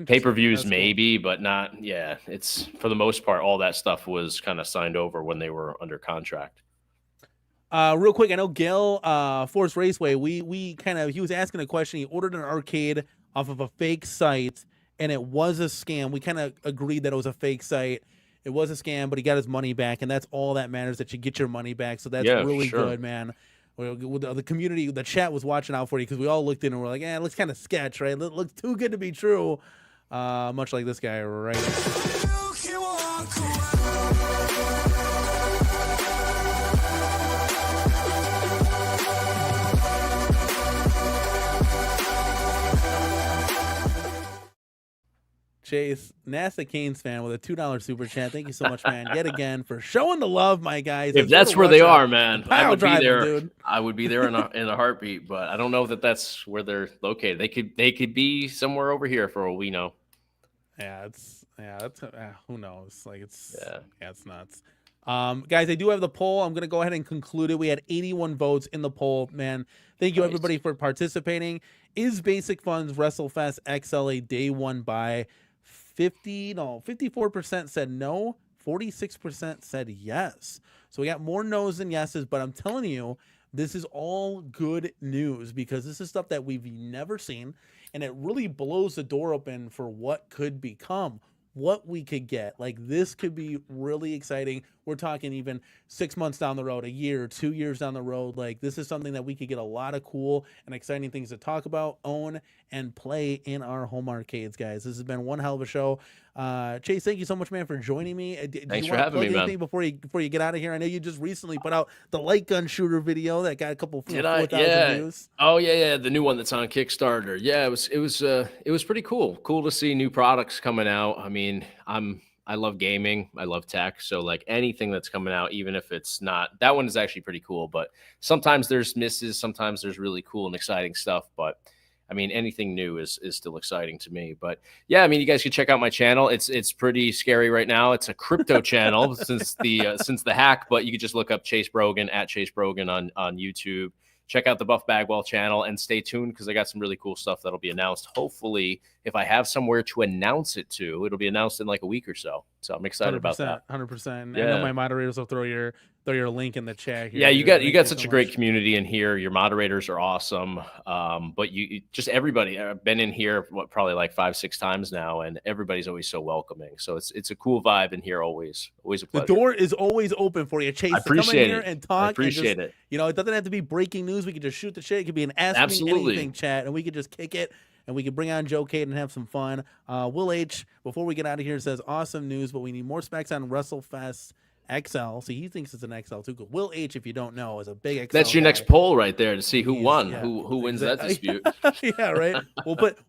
S2: Pay-per-views maybe, but not. Yeah, it's for the most part, all that stuff was kind of signed over when they were under contract.
S1: Real quick, I know Gil, Force Raceway, he was asking a question. He ordered an arcade off of a fake site, and it was a scam. We kind of agreed that it was a fake site. It was a scam, but he got his money back, and that's all that matters, that you get your money back. So that's really good, man. The community, the chat was watching out for you because we all looked in and we're like, it looks kind of sketch, right? It looks too good to be true. Much like this guy right here. Chase, NASA Canes fan with a $2 super chat. Thank you so much, man. Yet again for showing the love, my guys.
S2: If
S1: Let's go
S2: that's
S1: to
S2: where they
S1: Russia
S2: are,
S1: and
S2: man, I
S1: pile
S2: would be
S1: drive 'em,
S2: there.
S1: dude.
S2: I would be there in a heartbeat. But I don't know that that's where they're located. They could be somewhere over here for all we know.
S1: That's who knows? Like it's nuts. Guys, I do have the poll. I'm gonna go ahead and conclude it. We had 81 votes in the poll, man. Thank you everybody for participating. Is Basic Funds WrestleFest XL a day one buy? 54% said no, 46% said yes. So we got more no's than yeses, but I'm telling you, this is all good news because this is stuff that we've never seen, and it really blows the door open for what could become, what we could get. Like, this could be really exciting. We're talking even 6 months down the road, a year, 2 years down the road. Like, this is something that we could get a lot of cool and exciting things to talk about, own, and play in our home arcades, guys. This has been one hell of a show. Chase, thank you so much, man, for joining me.
S2: Thanks for having me, man.
S1: Before you get out of here? I know you just recently put out the light gun shooter video that got a couple 4,000 views.
S2: Oh yeah, the new one that's on Kickstarter. Yeah, it was pretty cool. Cool to see new products coming out. I mean, I love gaming. I love tech. So like anything that's coming out, even if it's not, that one is actually pretty cool. But sometimes there's misses. Sometimes there's really cool and exciting stuff. But I mean, anything new is still exciting to me. But yeah, I mean, you guys can check out my channel. It's pretty scary right now. It's a crypto channel since the hack. But you can just look up Chase Brogan at Chase Brogan on YouTube. Check out the Buff Bagwell channel and stay tuned because I got some really cool stuff that'll be announced. Hopefully, if I have somewhere to announce it to, it'll be announced in like a week or so. So I'm excited about that.
S1: 100%. Yeah. I know my moderators will throw your link in the chat here.
S2: Yeah, you got such a great community in here. Your moderators are awesome. But you just everybody. I've been in here probably like 5-6 times now, and everybody's always so welcoming. So it's a cool vibe in here always. Always a pleasure.
S1: The door is always open for you, Chase.
S2: I appreciate
S1: to come in here and talk.
S2: I appreciate it.
S1: You know, it doesn't have to be breaking news. We can just shoot the shit. It could be an Ask Me Anything chat, and we could just kick it. And we can bring on Joe Cade and have some fun. Will H, before we get out of here, says, awesome news, but we need more specs on WrestleFest XL. See, he thinks it's an XL too. Good. Will H, if you don't know, is a big XL.
S2: That's your next poll right there to see who won, who wins that dispute.
S1: Yeah, right.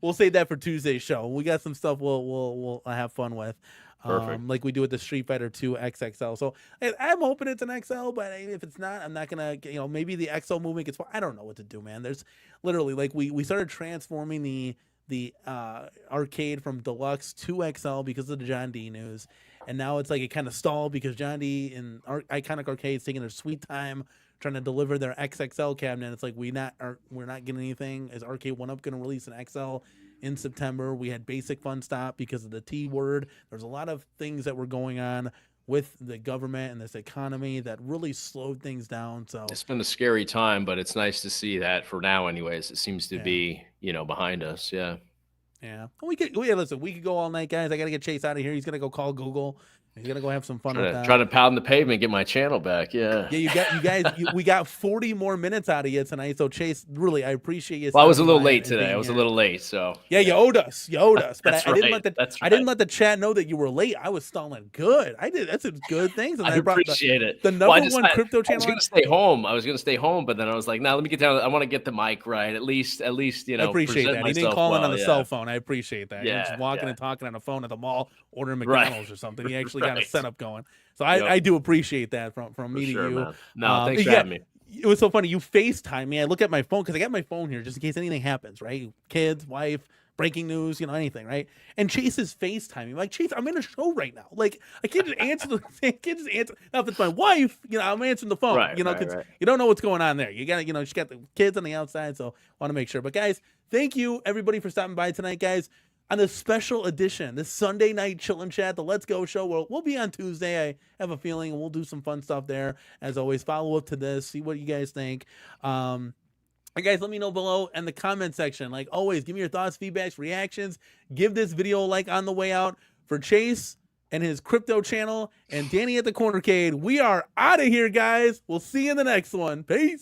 S1: We'll save that for Tuesday's show. We got some stuff we'll have fun with.
S2: Perfect.
S1: Like we do with the Street Fighter 2 XXL. So I'm hoping it's an XL, but if it's not, I'm not gonna. Maybe the XL movement gets. I don't know what to do, man. There's literally like we started transforming the arcade from Deluxe to XL because of the John D news, and now it's like it kind of stalled because John D and Iconic Arcade's taking their sweet time trying to deliver their XXL cabinet. It's like we're not getting anything. Is Arcade 1UP going to release an XL in September? We had Basic Fun stop because of the T word. There's a lot of things that were going on with the government and this economy that really slowed things down. So
S2: it's been a scary time, but it's nice to see that for now anyways. It seems to be, behind us. Yeah.
S1: Yeah. We could go all night, guys. I got to get Chase out of here. He's going to go call Google. He's going to go have some fun with that.
S2: Trying to pound the pavement, get my channel back. Yeah.
S1: Yeah. You guys, we got 40 more minutes out of you tonight. So Chase, really, I appreciate you.
S2: Well, I was a little late today. I was a little late. So
S1: yeah, you owed us. But I
S2: didn't
S1: let the chat know that you were late. I was stalling good. I did. That's a good thing.
S2: I appreciate it.
S1: The number one crypto channel.
S2: I was going to stay home. But then I was like, let me get down. I want to get the mic right. At least,
S1: I appreciate that. He didn't call in on the cell phone. I appreciate that.
S2: Yeah,
S1: You're just walking and talking on the phone at the mall, ordering McDonald's or something. He actually got a setup going. So I do appreciate that from me to you.
S2: Man. No, thanks for having me.
S1: It was so funny. You FaceTime me. I look at my phone because I got my phone here just in case anything happens, right? Kids, wife, breaking news, anything, right? And Chase is FaceTiming. I'm like, Chase, I'm in a show right now. Like, I can't just answer Now, if it's my wife, I'm answering the phone, because you don't know what's going on there. You got, she's got the kids on the outside, so want to make sure. But guys, thank you everybody for stopping by tonight, guys. On this special edition, this Sunday night chill and chat, the Let's Go show. We'll be on Tuesday. I have a feeling we'll do some fun stuff there. As always, follow up to this, see what you guys think. And guys, let me know below in the comment section. Like always, give me your thoughts, feedbacks, reactions. Give this video a like on the way out. For Chase and his crypto channel and Danny at the CornerCade, we are out of here, guys. We'll see you in the next one. Peace.